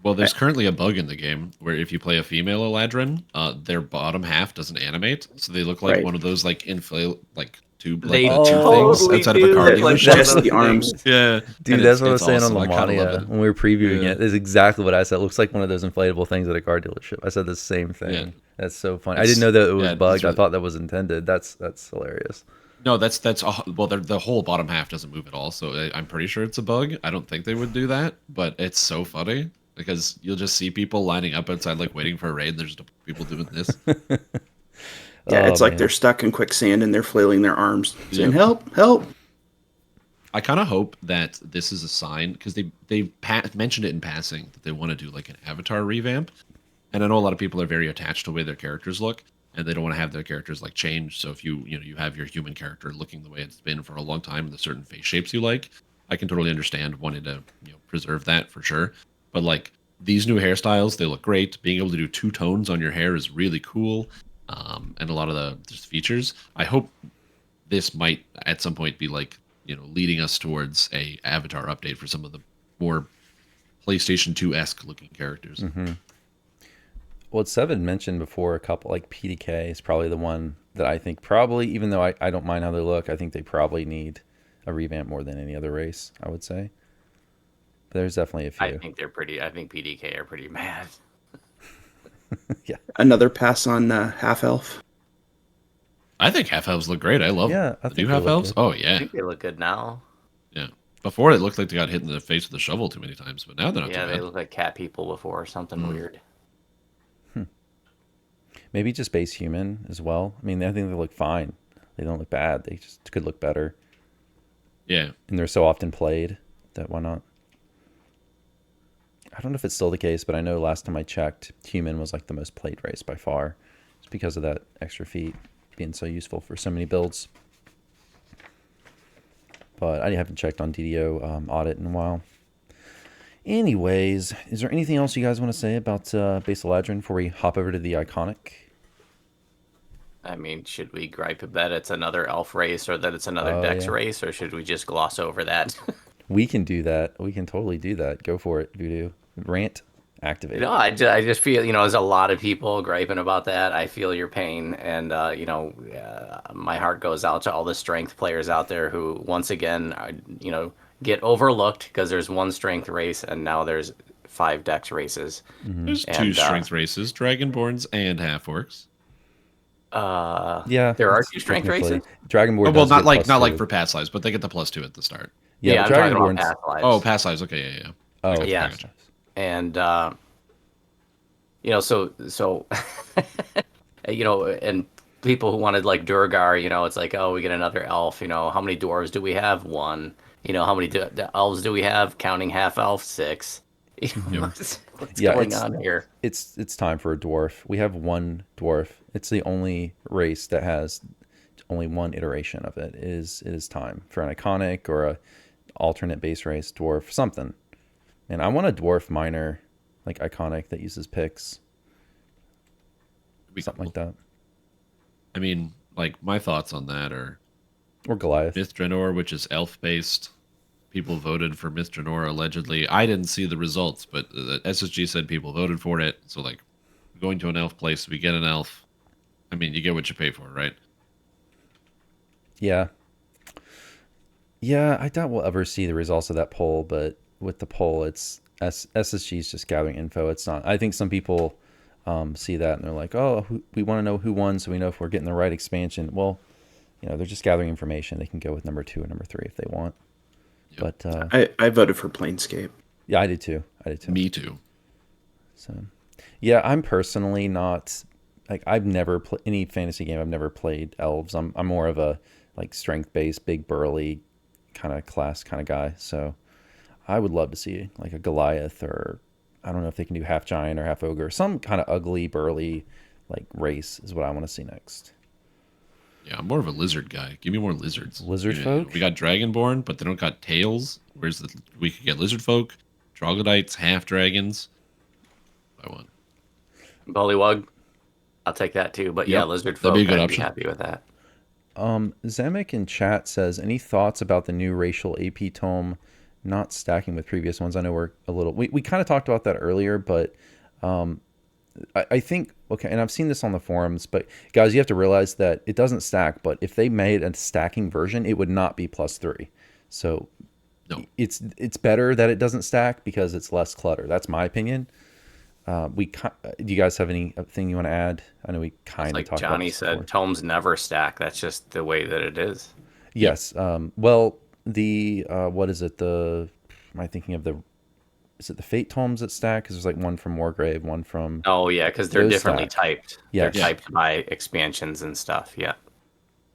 C: well, there's currently a bug in the game where if you play a female Eladrin, their bottom half doesn't animate, so they look like
B: Right.
C: one of those like inflate like tube
D: They
C: like the tube things
D: totally
C: outside of a
D: do
C: car
D: look like
C: dealership.
D: one of
B: Just
D: those
B: the arms.
D: things.
C: Yeah,
A: Dude,
C: and
A: that's what I was saying
C: awesome.
A: on
C: I kinda love
A: Lamania
C: it.
A: when we were previewing
C: Yeah.
A: it. Is exactly what I said. It looks like one of those inflatable things at a car dealership. I said the same thing.
C: Yeah.
A: That's so funny. I didn't know that it was
C: yeah,
A: bugged.
C: it's
A: I
C: really-
A: thought that was intended. That's hilarious.
C: No, well, the whole bottom half doesn't move at all, so I'm pretty sure it's a bug. I don't think they would do that, but it's so funny because you'll just see people lining up outside, like waiting for a raid. And there's people doing this.
B: Yeah, it's like
A: man.
B: they're stuck in quicksand and they're flailing their arms, saying,
C: Yep.
B: "Help! Help!"
C: I kind of hope that this is a sign because they mentioned it in passing that they want to do like an avatar revamp, and I know a lot of people are very attached to the way their characters look, and they don't want to have their characters like change. So if you have your human character looking the way it's been for a long time and the certain face shapes you like, I can totally understand wanting to preserve that for sure. But like these new hairstyles, they look great. Being able to do two tones on your hair is really cool, and a lot of the just features. I hope this might at some point be like leading us towards a avatar update for some of the more PlayStation 2-esque looking characters.
A: Mm-hmm. Well, Seven mentioned before a couple, like PDK is probably the one that I think probably, even though I don't mind how they look, I think they probably need a revamp more than any other race, I would say. But there's definitely a few.
D: I think PDK are pretty mad.
A: Yeah.
B: Another pass on half elf.
C: I think half elves look great. I love
A: Yeah, I
C: the
A: think
C: new
A: they
C: half
A: look
C: elves.
A: good.
C: Oh
D: I
C: yeah,
D: think they look good now.
C: yeah. Before it looked like they got hit in the face with a shovel too many times, but now they're not
D: Yeah,
C: too
D: they
C: bad.
D: look like cat people before or something weird.
A: Maybe just base human as well. I mean, I think they look fine. They don't look bad. They just could look better.
C: Yeah,
A: And they're so often played that why not? I don't know if it's still the case, but I know last time I checked, human was like the most played race by far. It's because of that extra feat being so useful for so many builds. But I haven't checked on DDO audit in a while. Anyways, is there anything else you guys want to say about base Eladrin before we hop over to the Iconic?
D: I mean, should we gripe that it's another elf race or that it's another
A: Oh,
D: dex
A: yeah.
D: race, or should we just gloss over that?
A: We can do that. We can totally do that. Go for it, Voodu. Rant, activate.
D: No, I just feel, there's a lot of people griping about that. I feel your pain, and my heart goes out to all the strength players out there who, once again, get overlooked because there's one strength race and now there's 5 dex races.
C: there's two
D: And,
C: strength races: Dragonborns and half orcs.
A: Yeah,
D: there are
A: it's
D: 2 strength
A: technically-
D: races.
A: Dragonborn.
C: Oh, well,
A: does
C: not
A: get
C: like
A: +2.
C: for past lives, but they get the +2 at the start.
A: Yeah,
D: I'm
A: the
D: talking about
A: Dragonborns.
D: past lives.
C: Oh, past lives. Okay, yeah.
A: Oh,
D: Yeah.
C: Gotcha.
D: And so and people who wanted like Durgar, it's like, oh, we get another elf. How many dwarves do we have? 1. How many elves do we have? Counting half elf, 6. What's
A: Yeah,
D: going
A: it's-
D: on here?
A: It's time for a dwarf. We have one dwarf. It's the only race that has only one iteration of it. It is time for an iconic or a alternate base race dwarf, something. And I want a dwarf miner, like iconic, that uses picks,
C: It'd be
A: something like
C: cool.
A: that,
C: I mean, like my thoughts on that are
A: or Goliath.
C: Myth Drannor, which is elf based. People voted for Myth Drannor allegedly. I didn't see the results, but the SSG said people voted for it. So like, going to an elf place, we get an elf. I mean, you get what you pay for, right?
A: Yeah. Yeah, I doubt we'll ever see the results of that poll, but with the poll, it's SSG's just gathering info. It's not. I think some people see that and they're like, oh, we want to know who won so we know if we're getting the right expansion. Well, they're just gathering information. They can go with number 2 and number 3 if they want.
C: Yep.
A: But
B: I voted for Planescape.
A: yeah, I did too.
C: Me too.
A: So, yeah, I'm personally not like I've never played any fantasy game. I've never played elves. I'm more of a like strength based, big burly kind of class kind of guy. So, I would love to see like a Goliath or I don't know if they can do half giant or half ogre. Some kind of ugly, burly, like race is what I want to see next.
C: Yeah, I'm more of a lizard guy. Give me more lizards.
A: Lizard
C: You know,
A: folk?
C: we got dragonborn, but they don't got tails. We could get lizard folk, troglodytes, half dragons. I want.
D: Bullywug. I'll take that too. But yeah,
C: Yep,
D: lizard
C: that'd
D: folk.
C: be a good
D: I'd
C: option.
D: be happy with that.
A: Zemek in chat says, any thoughts about the new racial AP tome not stacking with previous ones? I know we're a little, we kind of talked about that earlier, but I think, okay, and I've seen this on the forums, but guys, you have to realize that it doesn't stack, but if they made a stacking version, it would not be +3. So
C: No.
A: it's better that it doesn't stack because it's less clutter. That's my opinion. Do you guys have anything you want to add? I know we kind of
D: Like
A: talked
D: Johnny
A: about this
D: said,
A: before.
D: tomes never stack. That's just the way that it is.
A: Yes. Well, the what is it? Am I thinking of is it the Fate tomes that stack? Because there's like one from Wargrave, one from.
D: Oh yeah, because they're
A: Those
D: differently
A: stack.
D: typed.
A: Yes.
D: They're typed by expansions and stuff. Yeah.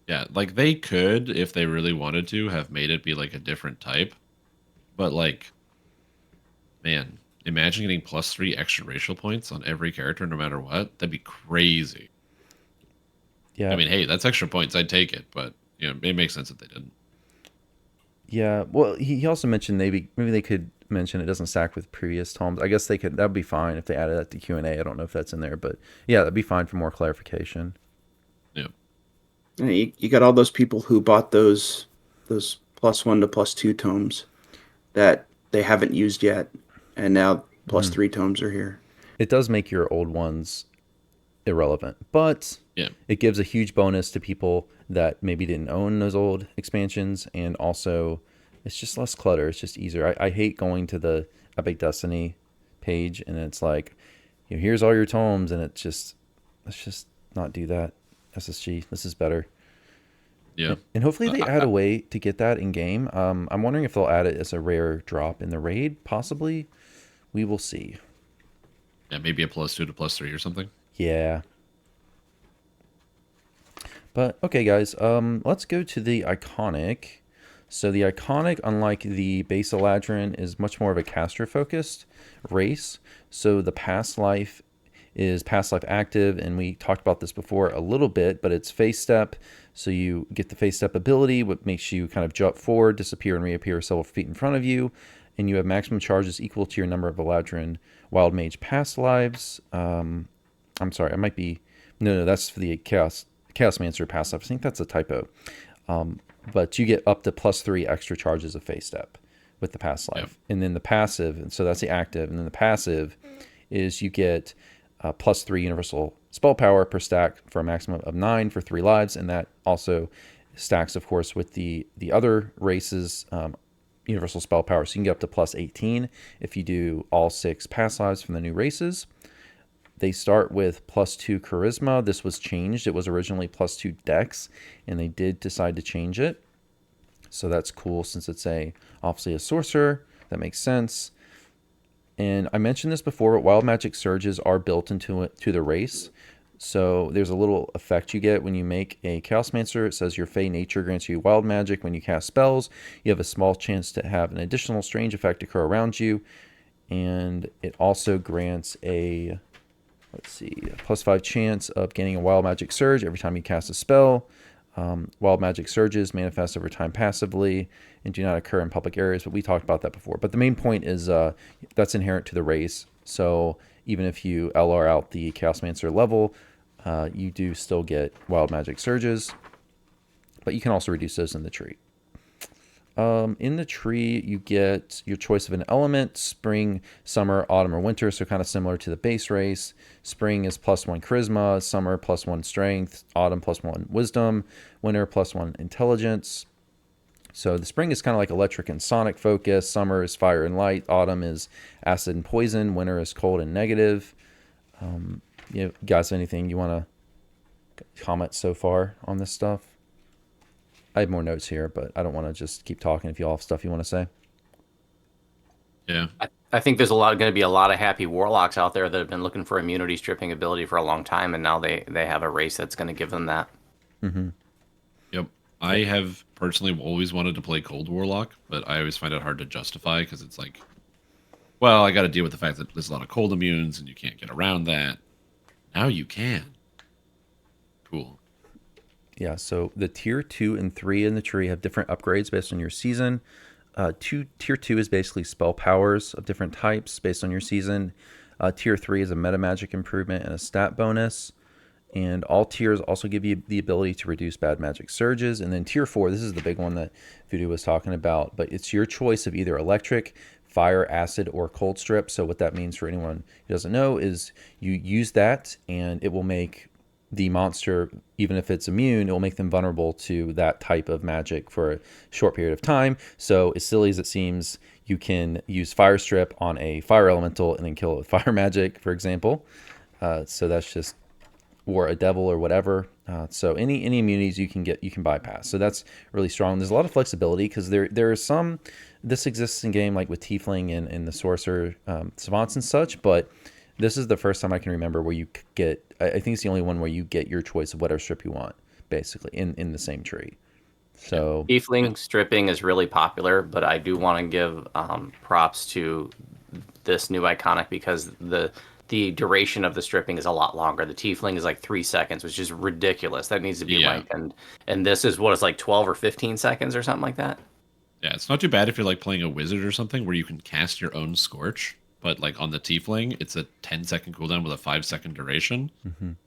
C: Yeah, like they could, if they really wanted to, have made it be like a different type. But like, man, imagine getting +3 extra racial points on every character, no matter what. That'd be crazy.
A: Yeah.
C: I mean, hey, that's extra points. I'd take it, but you know, it makes sense if they didn't.
A: Yeah. Well, he also mentioned maybe they could mention it doesn't stack with previous tomes. I guess they could. That'd be fine if they added that to Q&A. I don't know if that's in there, but yeah, that'd be fine for more clarification.
C: Yeah.
B: You got all those people who bought those +1 to +2 tomes that they haven't used yet, and now +3 tomes are here.
A: It does make your old ones irrelevant, but
C: Yeah.
A: it gives a huge bonus to people that maybe didn't own those old expansions, and also it's just less clutter. It's just easier. I hate going to the Epic Destiny page and it's like, here's all your tomes, and let's just not do that. SSG, this is better.
C: Yeah.
A: And hopefully they add a way to get that in game. I'm wondering if they'll add it as a rare drop in the raid, possibly. We will see.
C: Yeah, maybe a +2 to +3 or something.
A: Yeah. But okay, guys, let's go to the Iconic. So the Iconic, unlike the base Eladrin, is much more of a caster focused race. So the past life is past life active, and we talked about this before a little bit, but it's face step. So you get the face step ability, what makes you kind of jump forward, disappear, and reappear several feet in front of you. And you have maximum charges equal to your number of Eladrin Wild Mage past lives. I'm sorry, I might be... No, that's for the Chaosmancer past life. I think that's a typo. But you get up to +3 extra charges of face step with the past life. Yep. And then the passive, and so that's the active. And then the passive is you get +3 universal spell power per stack for a maximum of 9 for 3 lives. And that also stacks, of course, with the other races' universal spell power. So you can get up to +18 if you do all 6 past lives from the new races. They start with +2 charisma. This was changed. It was originally +2 dex, and they did decide to change it. So that's cool since it's obviously a sorcerer. That makes sense. And I mentioned this before, but wild magic surges are built into the race. So there's a little effect you get when you make a Chaosmancer. It says your Fey nature grants you wild magic. When you cast spells, you have a small chance to have an additional strange effect occur around you. And it also grants a... let's see, a +5 chance of gaining a wild magic surge every time you cast a spell. Wild magic surges manifest over time passively and do not occur in public areas, but we talked about that before. But the main point is that's inherent to the race. So even if you LR out the Chaosmancer level, you do still get wild magic surges, but you can also reduce those in the tree. In the tree, you get your choice of an element: spring, summer, autumn, or winter. So kind of similar to the base race. Spring is +1 charisma, summer +1 strength, autumn +1 wisdom, winter +1 intelligence. So the spring is kind of like electric and sonic focus. Summer is fire and light. Autumn is acid and poison. Winter is cold and negative. You guys, anything you want to comment so far on this stuff? I have more notes here, but I don't want to just keep talking if you all have stuff you want to say.
C: Yeah.
D: I think there's going to be a lot of happy warlocks out there that have been looking for immunity stripping ability for a long time, and now they have a race that's going to give them that.
A: Mm-hmm.
C: Yep. I have personally always wanted to play Cold Warlock, but I always find it hard to justify because it's like Well, I got to deal with the fact that there's a lot of cold immunes and you can't get around that. Now you can. Cool.
A: Yeah, so the tier 2 and 3 in the tree have different upgrades based on your season. Tier 2 is basically spell powers of different types based on your season. Tier 3 is a meta magic improvement and a stat bonus. And all tiers also give you the ability to reduce bad magic surges. And then tier 4, this is the big one that Voodu was talking about, but it's your choice of either electric, fire, acid, or cold strip. So what that means for anyone who doesn't know is you use that and it will make the monster, even if it's immune, it will make them vulnerable to that type of magic for a short period of time. So as silly as it seems, you can use fire strip on a fire elemental and then kill it with fire magic, for example. So that's just, or a devil or whatever. So any immunities you can get, you can bypass. So that's really strong. There's a lot of flexibility because there are some, this exists in game like with Tiefling and the Sorcerer Savants and such, but this is the first time I can remember where you get, I think it's the only one where you get your choice of whatever strip you want, basically, in the same tree. So
D: Tiefling stripping is really popular, but I do want to give props to this new Iconic because the duration of the stripping is a lot longer. The Tiefling is like 3 seconds, which is ridiculous. That needs to be lengthened. And this is what is like 12 or 15 seconds or something like that.
C: Yeah, it's not too bad if you're like playing a wizard or something where you can cast your own Scorch. But like on the Tiefling, it's a 10-second cooldown with a 5-second duration.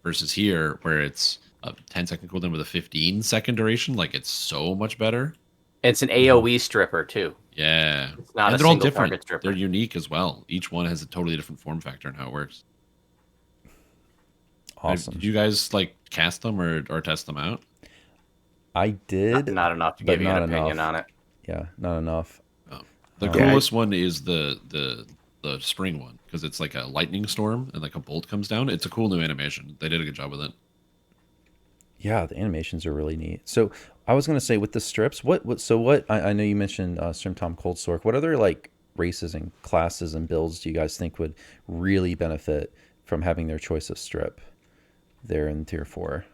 C: Versus here, where it's a 10-second cooldown with a 15-second duration. Like it's so much better.
D: It's an AoE stripper too.
C: Yeah,
D: It's not
C: and
D: a
C: they're all
D: single
C: different.
D: target stripper.
C: They're unique as well. Each one has a totally different form factor and how it works.
A: awesome.
C: Did you guys like cast them or test them out?
A: I did.
D: Not enough to
A: but
D: give you
A: not
D: an opinion
A: enough.
D: on it.
A: Yeah, not enough.
C: The coolest one is the spring one because it's like a lightning storm and like a bolt comes down. It's a cool new animation. They did a good job with it.
A: Yeah, the animations are really neat. So I was gonna say with the strips, what I know you mentioned Strimtom Cold Stork. What other like races and classes and builds do you guys think would really benefit from having their choice of strip there in tier 4?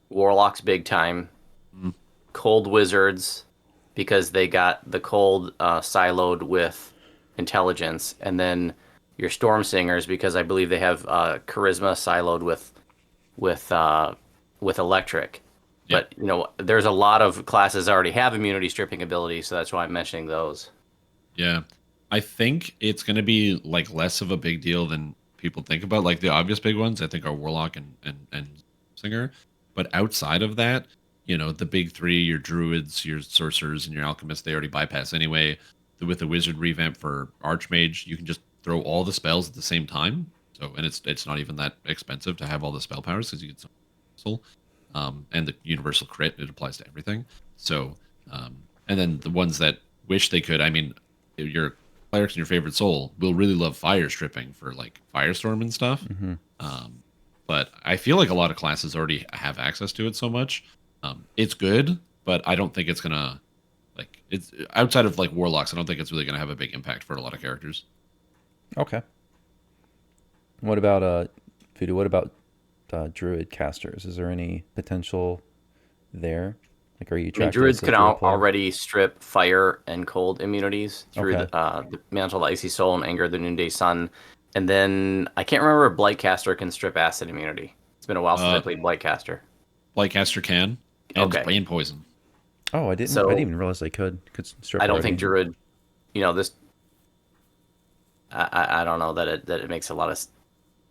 D: Warlocks big time. Cold wizards because they got the cold siloed with intelligence, and then your storm singers because I believe they have charisma siloed with electric.
C: Yep.
D: But you know, there's a lot of classes that already have immunity stripping ability, so that's why I'm mentioning those.
C: Yeah, I think it's going to be like less of a big deal than people think about. Like the obvious big ones, I think are Warlock and Singer. But outside of that, you know, the big three, your Druids, your Sorcerers, and your Alchemists, they already bypass anyway. With the Wizard revamp for Archmage, you can just throw all the spells at the same time. So, and it's not even that expensive to have all the spell powers because you get some, and the universal crit, it applies to everything. So, and then the ones that wish they could, I mean, your clerics and your favorite soul will really love fire stripping for like Firestorm and stuff. But I feel like a lot of classes already have access to it so much. It's good, but I don't think it's gonna like it's outside of like Warlocks. I don't think it's really gonna have a big impact for a lot of characters.
A: Okay. What about Voodu? What about Druid casters? Is there any potential there? Like, are you
D: I mean,
A: tracking
D: druids
A: this
D: can
A: as a player?
D: already strip fire and cold immunities through
A: Okay.
D: the Mantle of the Icy Soul and Anger of the Noonday Sun. And then I can't remember if Blightcaster can strip acid immunity. It's been a while since I played Blightcaster.
C: Blightcaster can and
D: Okay.
C: and poison.
A: Oh, I didn't
D: So-
A: even realize they could strip.
D: I don't
A: already.
D: think Druid, you know, this. I don't know that it makes a lot of,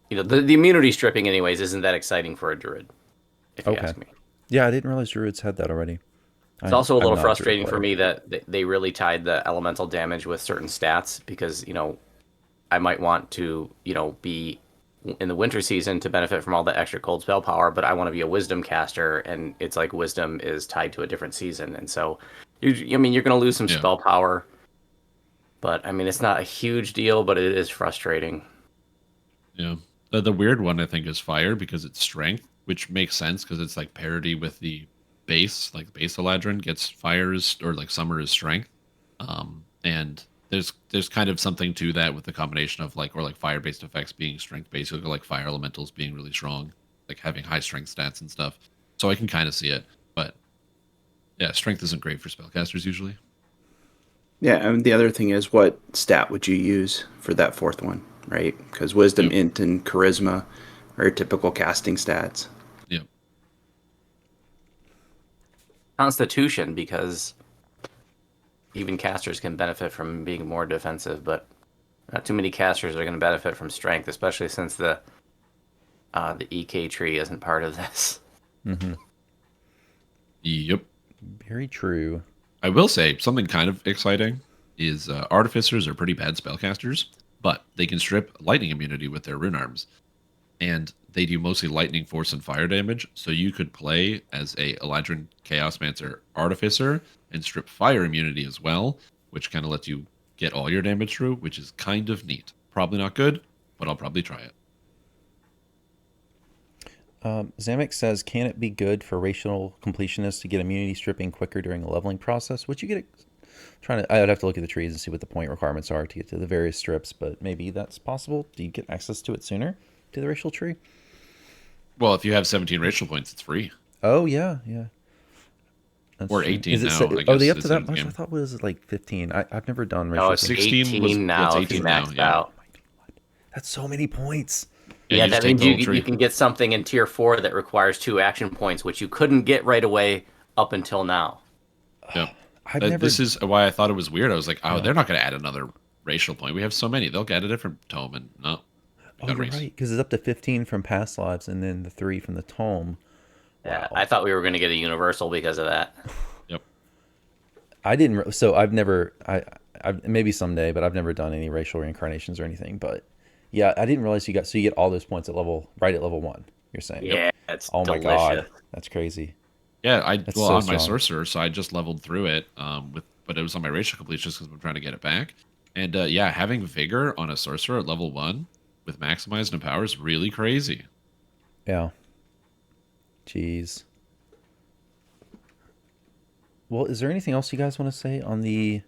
D: you know, the immunity stripping anyways isn't that exciting for a Druid, if you
A: Okay.
D: ask me.
A: Yeah, I didn't realize Druids had that already.
D: It's also a little frustrating for me that they really tied the elemental damage with certain stats because, you know, I might want to, you know, be in the winter season to benefit from all the extra cold spell power, but I want to be a wisdom caster, and it's like wisdom is tied to a different season, and so, I mean, you're going to lose some
C: Yeah.
D: spell power, but I mean, it's not a huge deal, but it is frustrating.
C: Yeah. The weird one I think is fire because it's strength, which makes sense because it's like parity with the base. Like base Eladrin gets fires or like summer is strength. And there's kind of something to that with the combination of like fire based effects being strength based, or like fire elementals being really strong, like having high strength stats and stuff. So I can kind of see it, but yeah, strength isn't great for spellcasters usually.
B: Yeah, and the other thing is, what stat would you use for that fourth one, right? Because wisdom,
C: Yep.
B: int, and charisma are typical casting stats.
C: Yep.
D: Constitution, because even casters can benefit from being more defensive, but not too many casters are going to benefit from strength, especially since the EK tree isn't part of this.
C: Yep.
A: Very true.
C: I will say something kind of exciting is artificers are pretty bad spellcasters, but they can strip lightning immunity with their rune arms, and they do mostly lightning, force, and fire damage. So you could play as a Eladrin Chaosmancer artificer and strip fire immunity as well, which kind of lets you get all your damage through, which is kind of neat. Probably not good, but I'll probably try it.
A: Zamek says, can it be good for racial completionists to get immunity stripping quicker during a leveling process? Would you get it? I would have to look at the trees and see what the point requirements are to get to the various strips, but maybe that's possible. Do you get access to it sooner, to the racial tree?
C: Well, if you have 17 racial points, it's free.
A: Oh, yeah. That's
C: Or
A: true.
C: 18
A: Is it
C: now,
A: so,
C: I
A: are they
C: guess,
A: up
C: is
A: to that
C: in the
A: much?
C: game.
A: I thought it was like 15. I've never done racial
D: No, it's
A: tree.
C: 16 was-
D: 18 now.
C: it's
D: If you
C: 18 now,
D: maxed
C: yeah.
D: out.
A: That's so many points.
D: Yeah,
C: you just
D: that
C: take
D: means
C: the whole
D: you
C: tree.
D: can get something in tier 4 that requires 2 action points, which you couldn't get right away up until now.
C: Yep.
A: I've never.
C: This is why I thought it was weird. I was like, oh, they're not going to add another racial point. We have so many. They'll get a different tome, and no.
A: Oh, you're right, because it's up to 15 from past lives and then the 3 from the tome.
D: Yeah,
A: Wow.
D: I thought we were going to get a universal because of that.
C: Yep.
A: I didn't. So I've never. I maybe someday, but I've never done any racial reincarnations or anything. But yeah, I didn't realize you get all those points at level 1. You're saying?
D: Yeah, it's
A: Oh my
D: delicious.
A: god, that's crazy.
C: Yeah,
A: That's
C: well
A: so
C: on my
A: strong.
C: sorcerer, so I just leveled through it but it was on my racial complete just because I'm trying to get it back. And yeah, having vigor on a sorcerer at level 1 with maximized and power is really crazy.
A: Yeah. Jeez. Well, is there anything else you guys want to say on the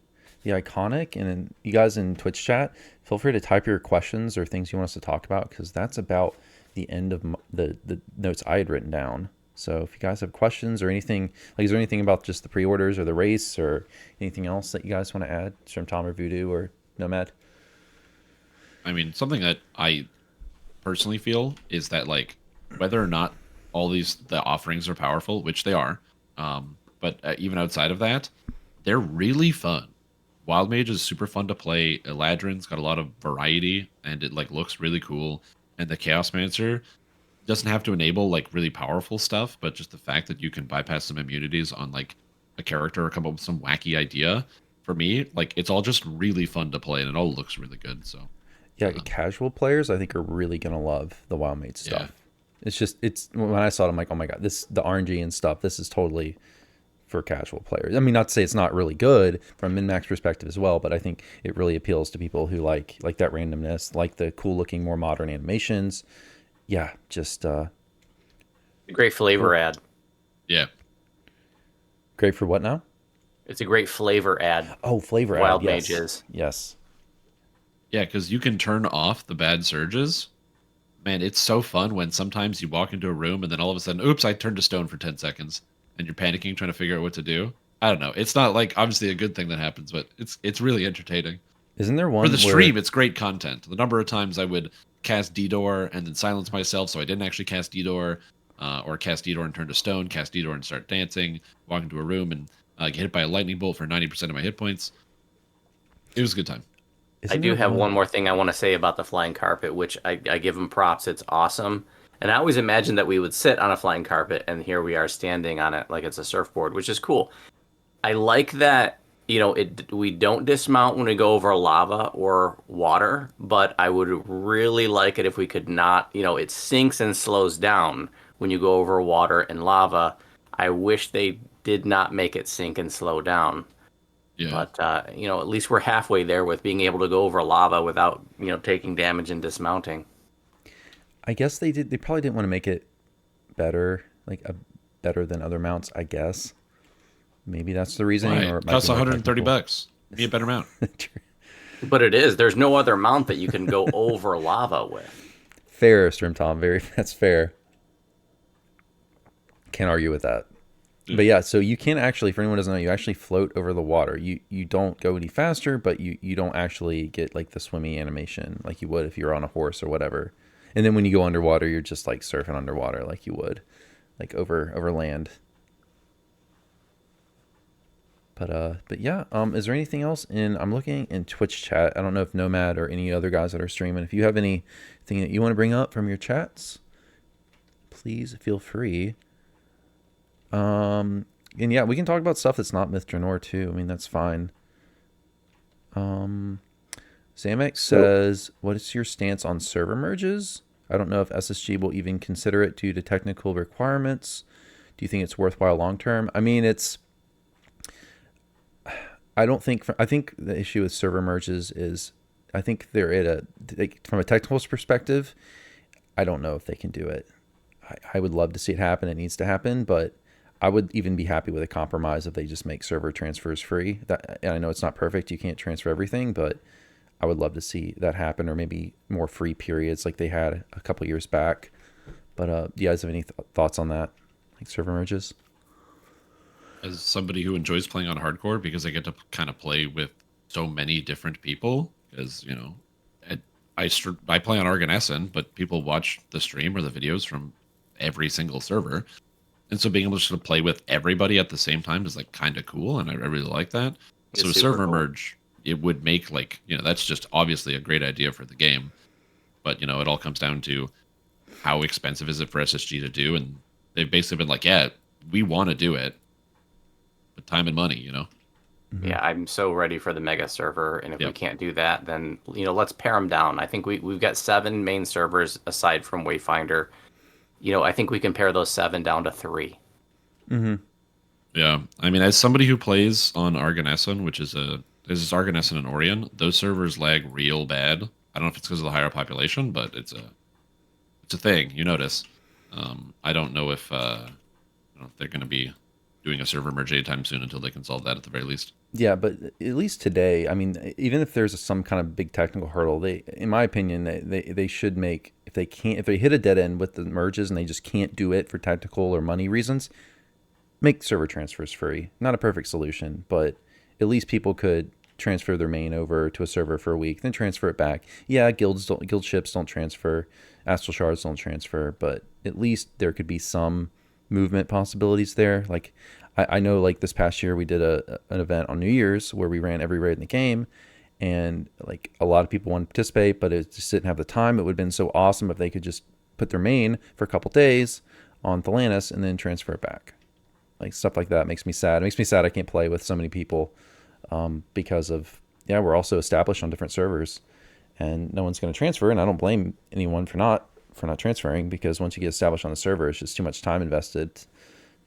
A: iconic? And you guys in Twitch chat, feel free to type your questions or things you want us to talk about, because that's about the end of the notes I had written down. So if you guys have questions or anything, like, is there anything about just the pre-orders or the race or anything else that you guys want to add? Strimtom or Voodu or Nomad?
C: I mean, something that I personally feel is that, like, whether or not all the offerings are powerful, which they are, but even outside of that, they're really fun. Wild Mage is super fun to play. Eladrin's got a lot of variety, and it like looks really cool. And the Chaosmancer doesn't have to enable like really powerful stuff, but just the fact that you can bypass some immunities on like a character or come up with some wacky idea. For me, like, it's all just really fun to play, and it all looks really good. So
A: Yeah, casual players I think are really gonna love the Wild Mage stuff. It's when I saw it, I'm like, oh my god, the RNG and stuff. This is totally for casual players. I mean, not to say it's not really good from a min-max perspective as well, but I think it really appeals to people who like that randomness, like the cool looking, more modern animations. Yeah, just
D: Great flavor add.
C: yeah,
A: great for what now?
D: It's a great flavor add.
A: Oh, flavor
D: Wild
A: add, yes.
D: Mages.
A: Yes.
C: yeah, because you can turn off the bad surges. Man, it's so fun when sometimes you walk into a room and then all of a sudden, oops, I turned to stone for 10 seconds, and you're panicking trying to figure out what to do. I don't know. It's not like obviously a good thing that happens, but it's really entertaining.
A: Isn't there one
C: For the
A: where-
C: stream, it's great content. The number of times I would cast D-Door and then silence myself so I didn't actually cast D-Door, or cast D-Door and turn to stone, cast D-Door and start dancing, walk into a room and get hit by a lightning bolt for 90% of my hit points. It was a good time.
A: Isn't
D: I do
A: there
D: have one more thing I want to say about the flying carpet, which I give them props. It's awesome. And I always imagined that we would sit on a flying carpet, and here we are standing on it like it's a surfboard, which is cool. I like that, we don't dismount when we go over lava or water, but I would really like it if we could not, it sinks and slows down when you go over water and lava. I wish they did not make it sink and slow down.
C: Yeah.
D: But, at least we're halfway there with being able to go over lava without, taking damage and dismounting.
A: I guess they probably didn't want to make it better, better than other mounts, I guess. Maybe that's the reasoning.
C: Right.
A: Or it might
C: Costs
A: be more
C: 130
A: technical.
C: bucks. Be a better mount.
D: But it is. There's no other mount that you can go over lava with.
A: Fair, Strimtom. That's fair. Can't argue with that. But yeah, so you can actually, for anyone who doesn't know, you actually float over the water. You don't go any faster, but you don't actually get like the swimmy animation like you would if you're on a horse or whatever. And then when you go underwater, you're just like surfing underwater like you would, like over land. But yeah, is there anything else I'm looking in Twitch chat. I don't know if Nomad or any other guys that are streaming, if you have anything that you want to bring up from your chats, please feel free. And yeah, we can talk about stuff that's not Myth Drannor too. I mean, that's fine. Zamex says, what is your stance on server merges? I don't know if SSG will even consider it due to technical requirements. Do you think it's worthwhile long term? I mean, I think the issue with server merges is, I think they're from a technical perspective, I don't know if they can do it. I would love to see it happen. It needs to happen, but I would even be happy with a compromise if they just make server transfers free. And I know it's not perfect. You can't transfer everything, but I would love to see that happen, or maybe more free periods like they had a couple years back. But do you guys have any thoughts on that, like server merges?
C: As somebody who enjoys playing on hardcore, because I get to kind of play with so many different people, because I play on Archetype, but people watch the stream or the videos from every single server, and so being able to sort of play with everybody at the same time is like kind of cool, and I really like that.
D: It's
C: So a
D: super
C: server
D: cool.
C: merge, it would make that's just obviously a great idea for the game, but it all comes down to how expensive is it for SSG to do, and they've basically been like, yeah, we want to do it, but time and money,
D: Yeah, I'm so ready for the mega server, and if we
C: Yep.
D: can't do that, then let's pare them down. I think we've got 7 main servers aside from Wayfinder. I think we can pare those 7 down to 3.
C: Yeah, I mean, as somebody who plays on Arganesson, which is Arganesson and Orion, those servers lag real bad. I don't know if it's because of the higher population, but it's a thing you notice. I don't know if they're going to be doing a server merge anytime soon until they can solve that at the very least.
A: Yeah, but at least today, I mean, even if there's some kind of big technical hurdle, in my opinion, they should make, if they hit a dead end with the merges and they just can't do it for technical or money reasons, make server transfers free. Not a perfect solution, but at least people could transfer their main over to a server for a week, then transfer it back. Yeah, guild ships don't transfer, astral shards don't transfer, but at least there could be some movement possibilities there. Like I know, like this past year we did an event on New Year's where we ran every raid in the game, and like a lot of people wanted to participate, but it just didn't have the time. It would have been so awesome if they could just put their main for a couple days on Thelanis and then transfer it back. Like stuff like that makes me sad. It makes me sad I can't play with so many people because of, we're also established on different servers and no one's going to transfer, and I don't blame anyone for not transferring, because once you get established on the server, it's just too much time invested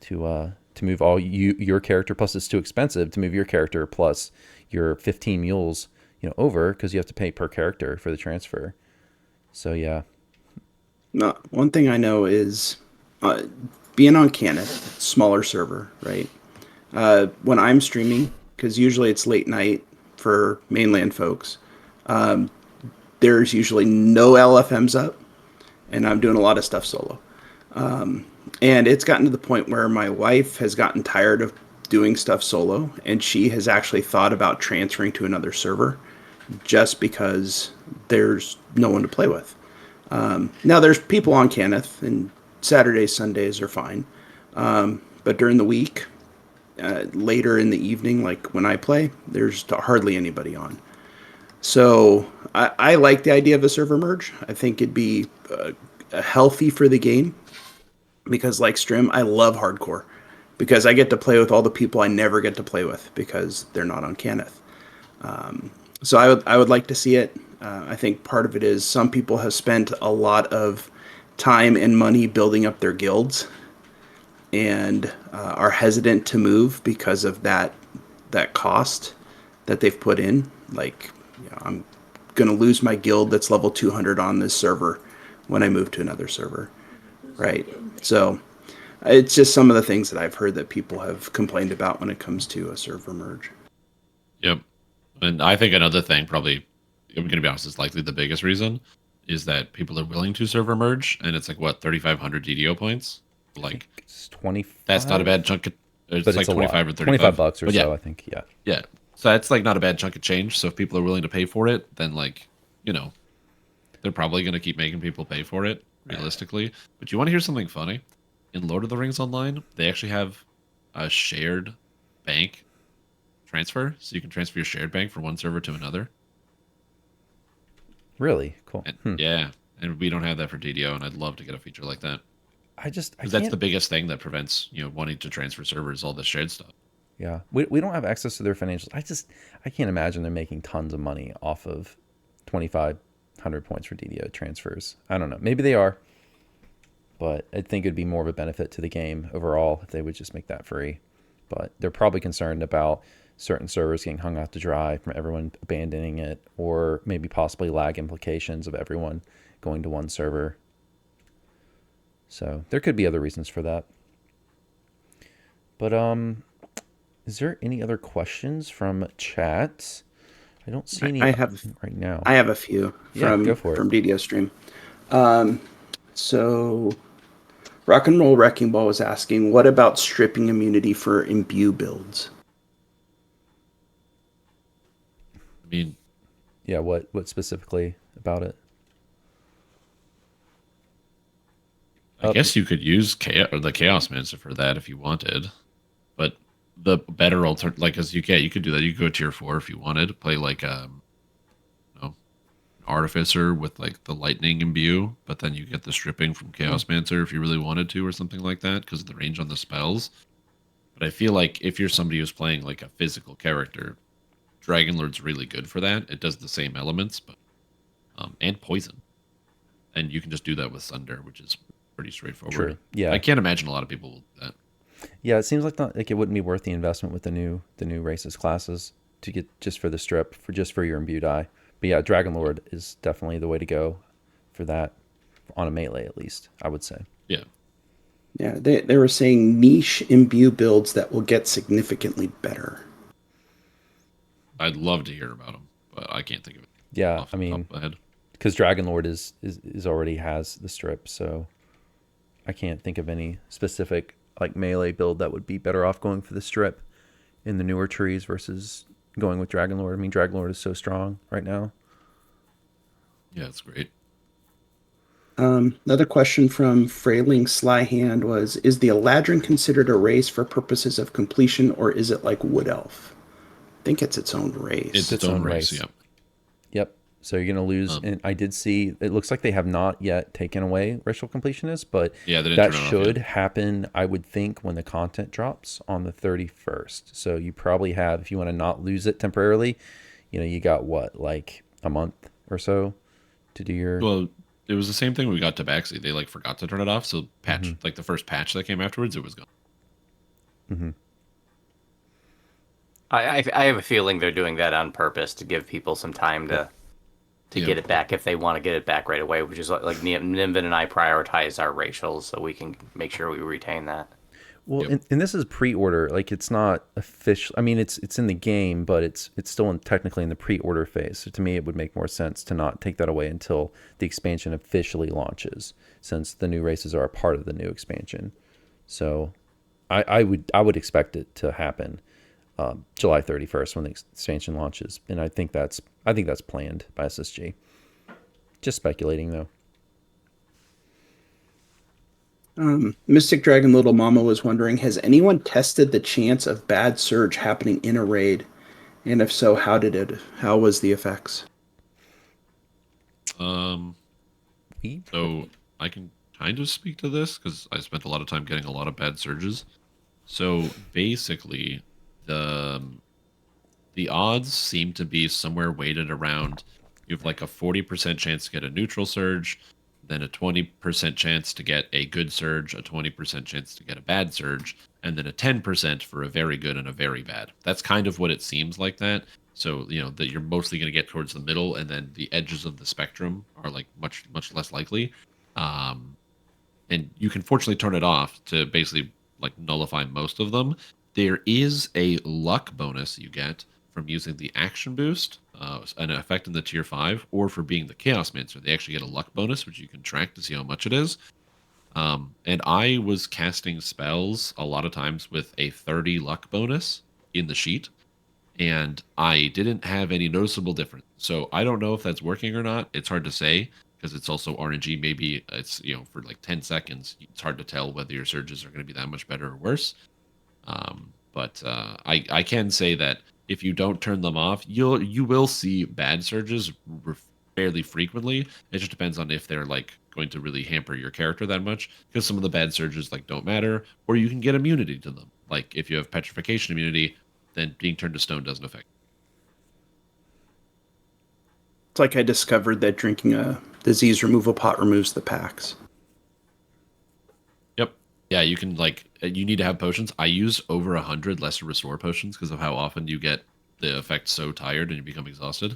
A: to move your character, plus it's too expensive to move your character plus your 15 mules over, because you have to pay per character for the transfer. So yeah.
B: No, one thing I know is being on Kenneth, smaller server, right? When I'm streaming, because usually it's late night for mainland folks, there's usually no LFMs up, and I'm doing a lot of stuff solo. And it's gotten to the point where my wife has gotten tired of doing stuff solo, and she has actually thought about transferring to another server just because there's no one to play with. Now there's people on Kenneth, and Saturdays, Sundays are fine. But during the week, later in the evening, like when I play, there's hardly anybody on. So I like the idea of a server merge. I think it'd be healthy for the game, because like Strim, I love hardcore because I get to play with all the people I never get to play with because they're not on Kenneth. So I would like to see it. I think part of it is some people have spent a lot of time and money building up their guilds and are hesitant to move because of that cost that they've put in. Like, I'm going to lose my guild that's level 200 on this server when I move to another server, right? So it's just some of the things that I've heard that people have complained about when it comes to a server merge.
C: Yep. And I think another thing, probably, I'm going to be honest, is likely the biggest reason, is that people are willing to server merge, and it's like, what, 3,500 DDO points? Like,
A: It's 25.
C: that's not a bad chunk of It's
A: but
C: like
A: it's a
C: 25
A: lot.
C: or 35.
A: 25 bucks or
C: But yeah,
A: so, I think. Yeah.
C: yeah. So that's like not a bad chunk of change. So if people are willing to pay for it, then like, you know, they're probably going to keep making people pay for it, realistically. But you want to hear something funny? In Lord of the Rings Online, they actually have a shared bank transfer. So you can transfer your shared bank from one server to another.
A: Really cool.
C: And, yeah. And we don't have that for DDO, and I'd love to get a feature like that.
A: I
C: Because that's
A: can't.
C: the biggest thing that prevents, wanting to transfer servers, all the shared stuff.
A: Yeah, we don't have access to their financials. I can't imagine they're making tons of money off of 2,500 points for DDO transfers. I don't know. Maybe they are, but I think it'd be more of a benefit to the game overall if they would just make that free. But they're probably concerned about certain servers getting hung out to dry from everyone abandoning it, or maybe possibly lag implications of everyone going to one server. So there could be other reasons for that. But is there any other questions from chat? I don't see any
B: I have
A: right now.
B: I have a few
A: Yeah,
B: from
A: go for it.
B: from DDO stream. So Rock and Roll Wrecking Ball was asking, what about stripping immunity for imbue builds?
C: I mean,
A: Yeah, what specifically about it?
C: I guess you could use the Chaosmancer for that if you wanted, but the better alternative, like, as you could do that. You could go tier 4 if you wanted, play like an Artificer with like the lightning imbue, but then you get the stripping from Chaosmancer if you really wanted to, or something like that, because of the range on the spells. But I feel like if you're somebody who's playing like a physical character, Dragonlord's really good for that. It does the same elements, but and poison, and you can just do that with Sunder, which is pretty straightforward.
A: True. Yeah.
C: I can't imagine a lot of people will do that.
A: Yeah, it seems like it wouldn't be worth the investment with the new races classes to get just for the strip for your imbue die. But yeah, Dragonlord is definitely the way to go for that, on a melee at least, I would say.
C: Yeah.
B: Yeah, they were saying niche imbue builds that will get significantly better.
C: I'd love to hear about them, but I can't think of it.
A: Yeah,
C: off
A: I
C: the
A: mean,
C: top of my head.
A: because Dragonlord is already has the strip, so I can't think of any specific like melee build that would be better off going for the strip in the newer trees versus going with Dragonlord. I mean, Dragonlord is so strong right now.
C: Yeah, it's great.
B: Another question from Frailing Slyhand was, is the Eladrin considered a race for purposes of completion, or is it like Wood Elf? I think it's its own race.
C: It's its own race. Yeah.
A: Yep. So you're going to lose. And I did see, it looks like they have not yet taken away racial completionists, but
C: Yeah, they didn't
A: that
C: turn it off
A: should
C: yet.
A: happen, I would think, when the content drops on the 31st. So you probably have, if you want to not lose it temporarily, you got what, like a month or so to do your...
C: Well, it was the same thing when we got to Baxi. They like forgot to turn it off, so like the first patch that came afterwards, it was gone.
A: Mm-hmm.
D: I have a feeling they're doing that on purpose to give people some time to get it back if they want to get it back right away, which is like Nimbin and I prioritize our racials so we can make sure we retain that.
A: Well, and this is pre-order. Like, it's not official. I mean, it's in the game, but it's still technically in the pre-order phase. So to me, it would make more sense to not take that away until the expansion officially launches, since the new races are a part of the new expansion. So I would expect it to happen July 31st when the expansion launches, and I think that's planned by SSG. Just speculating though.
B: Mystic Dragon Little Mama was wondering, has anyone tested the chance of bad surge happening in a raid? And if so, how was the effects?
C: So I can kind of speak to this because I spent a lot of time getting a lot of bad surges. So basically, the odds seem to be somewhere weighted around. You have like a 40% chance to get a neutral surge, then a 20% chance to get a good surge, a 20% chance to get a bad surge, and then a 10% for a very good and a very bad. That's kind of what it seems like that. So, that you're mostly going to get towards the middle, and then the edges of the spectrum are like much, much less likely. And you can fortunately turn it off to basically like nullify most of them. There is a luck bonus you get from using the action boost, an effect in the tier 5, or for being the Chaosmancer. They actually get a luck bonus, which you can track to see how much it is. And I was casting spells a lot of times with a 30 luck bonus in the sheet, and I didn't have any noticeable difference. So I don't know if that's working or not. It's hard to say because it's also RNG. Maybe it's, for like 10 seconds, it's hard to tell whether your surges are going to be that much better or worse. But I can say that if you don't turn them off, you will see bad surges fairly frequently. It just depends on if they're like going to really hamper your character that much, because some of the bad surges like don't matter, or you can get immunity to them. Like if you have petrification immunity, then being turned to stone doesn't affect.
B: It's like I discovered that drinking a disease removal pot removes the packs.
C: Yep. Yeah, you can you need to have potions. I use over 100 lesser restore potions because of how often you get the effect so tired and you become exhausted.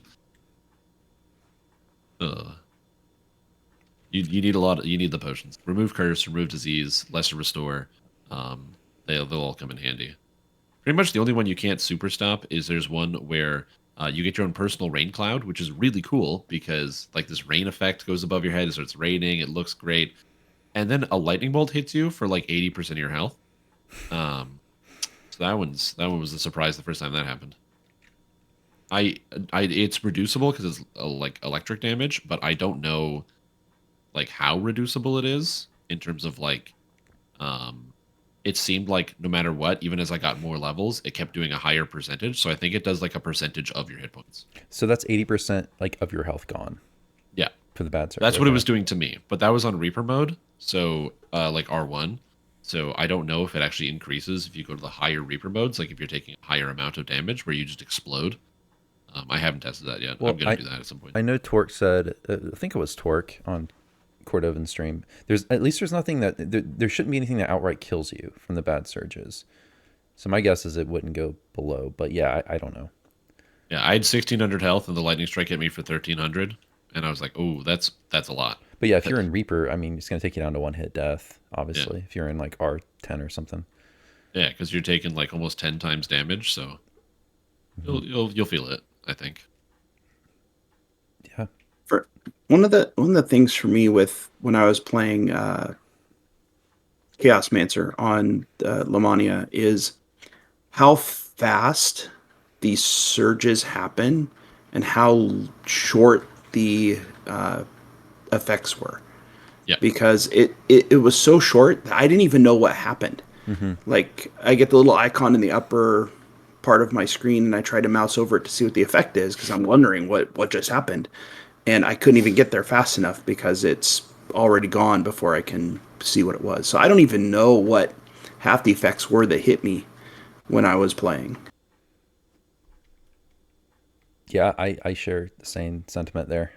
C: You need a lot. You need the potions. Remove curse, remove disease, lesser restore. They'll all come in handy. Pretty much the only one you can't super stop is there's one where you get your own personal rain cloud, which is really cool because like this rain effect goes above your head, it starts raining, it looks great, and then a lightning bolt hits you for like 80% of your health. So that one was a surprise the first time that happened. It's reducible because it's like electric damage, but I don't know like how reducible it is in terms of like it seemed like no matter what, even as I got more levels, it kept doing a higher percentage. So I think it does like a percentage of your hit points.
A: So that's 80% like of your health gone.
C: Yeah,
A: for the bad surge.
C: that's what it was doing to me. But that was on Reaper mode, so like R1. So I don't know if it actually increases if you go to the higher Reaper modes, like if you're taking a higher amount of damage where you just explode. I haven't tested that yet.
A: Well,
C: I'm going to do that at some point.
A: I know Torque said, I think it was Torque on Cordovan stream. There's nothing that there shouldn't be anything that outright kills you from the bad surges. So my guess is it wouldn't go below, but yeah, I don't know.
C: Yeah, I had 1,600 health and the lightning strike hit me for 1,300, and I was like, oh, that's a lot.
A: But yeah, if you're in Reaper, I mean, it's going to take you down to one hit death, obviously, if you're in like R10 or something.
C: Yeah, because you're taking like almost 10 times damage, so you'll feel it, I think.
A: Yeah.
B: For one of the things for me with when I was playing Chaosmancer on Lamania is how fast these surges happen and how short the effects were.
C: Yeah.
B: Because it was so short that I didn't even know what happened.
A: Mm-hmm.
B: Like I get the little icon in the upper part of my screen and I try to mouse over it to see what the effect is because I'm wondering what just happened. And I couldn't even get there fast enough because it's already gone before I can see what it was. So I don't even know what half the effects were that hit me when I was playing.
A: Yeah, I share the same sentiment there.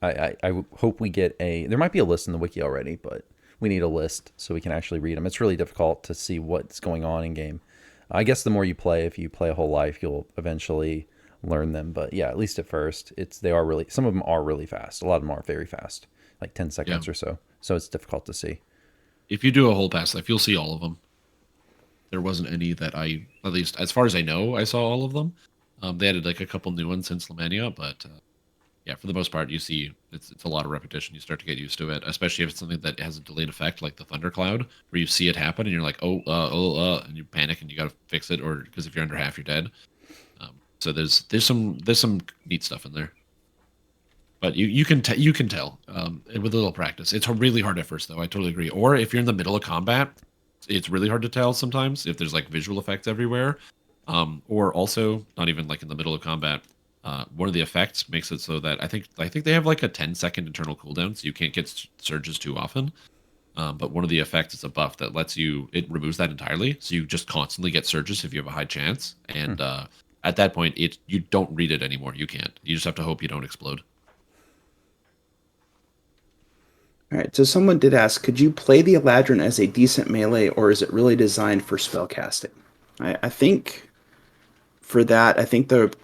A: I hope we get there might be a list in the wiki already, but we need a list so we can actually read them. It's really difficult to see what's going on in game. I guess the more you play, if you play a whole life, you'll eventually learn them. But yeah, at least at first, some of them are really fast. A lot of them are very fast, like 10 seconds or so. So it's difficult to see.
C: If you do a whole past life, you'll see all of them. There wasn't any that at least as far as I know, I saw all of them. They added like a couple new ones since Lamania, but yeah, for the most part, you see it's a lot of repetition. You start to get used to it, especially if it's something that has a delayed effect, like the thundercloud, where you see it happen and you're like, and you panic and you got to fix it, or because if you're under half, you're dead. So there's some neat stuff in there, but you can tell with a little practice. It's really hard at first, though. I totally agree. Or if you're in the middle of combat, it's really hard to tell sometimes if there's like visual effects everywhere. Or also not even like in the middle of combat. One of the effects makes it so that I think they have like a 10-second internal cooldown, so you can't get surges too often. But one of the effects is a buff that it removes that entirely, so you just constantly get surges if you have a high chance. And at that point, you don't read it anymore. You can't. You just have to hope you don't explode.
B: All right, so someone did ask, could you play the Eladrin as a decent melee, or is it really designed for spellcasting? I think for that, I think the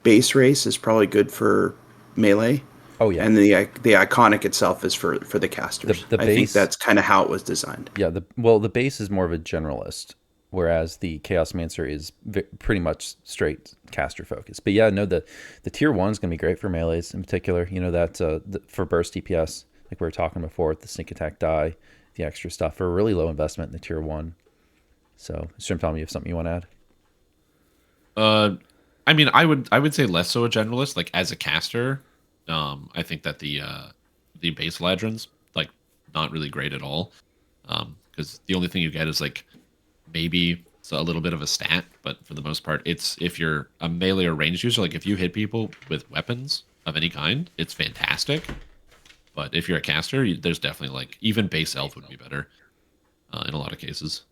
B: base race is probably good for melee.
A: Oh yeah,
B: and the iconic itself is for the casters.
A: The
B: I
A: base,
B: think that's kind of how it was designed.
A: Yeah, the base is more of a generalist, whereas the Chaosmancer is pretty much straight caster focused. But yeah, no, the tier 1 is going to be great for melees in particular. You know that for burst DPS, like we were talking before, with the sneak attack die. the extra stuff for a really low investment in the tier 1. So, Strimtom, you have something you want to add?
C: I mean, I would say less so a generalist. Like as a caster, I think that the base Eladrin's like not really great at all. Because the only thing you get is like maybe it's a little bit of a stat, but for the most part, it's if you're a melee or ranged user, like if you hit people with weapons of any kind, it's fantastic. But if you're a caster, there's definitely like even base elf would be better in a lot of cases.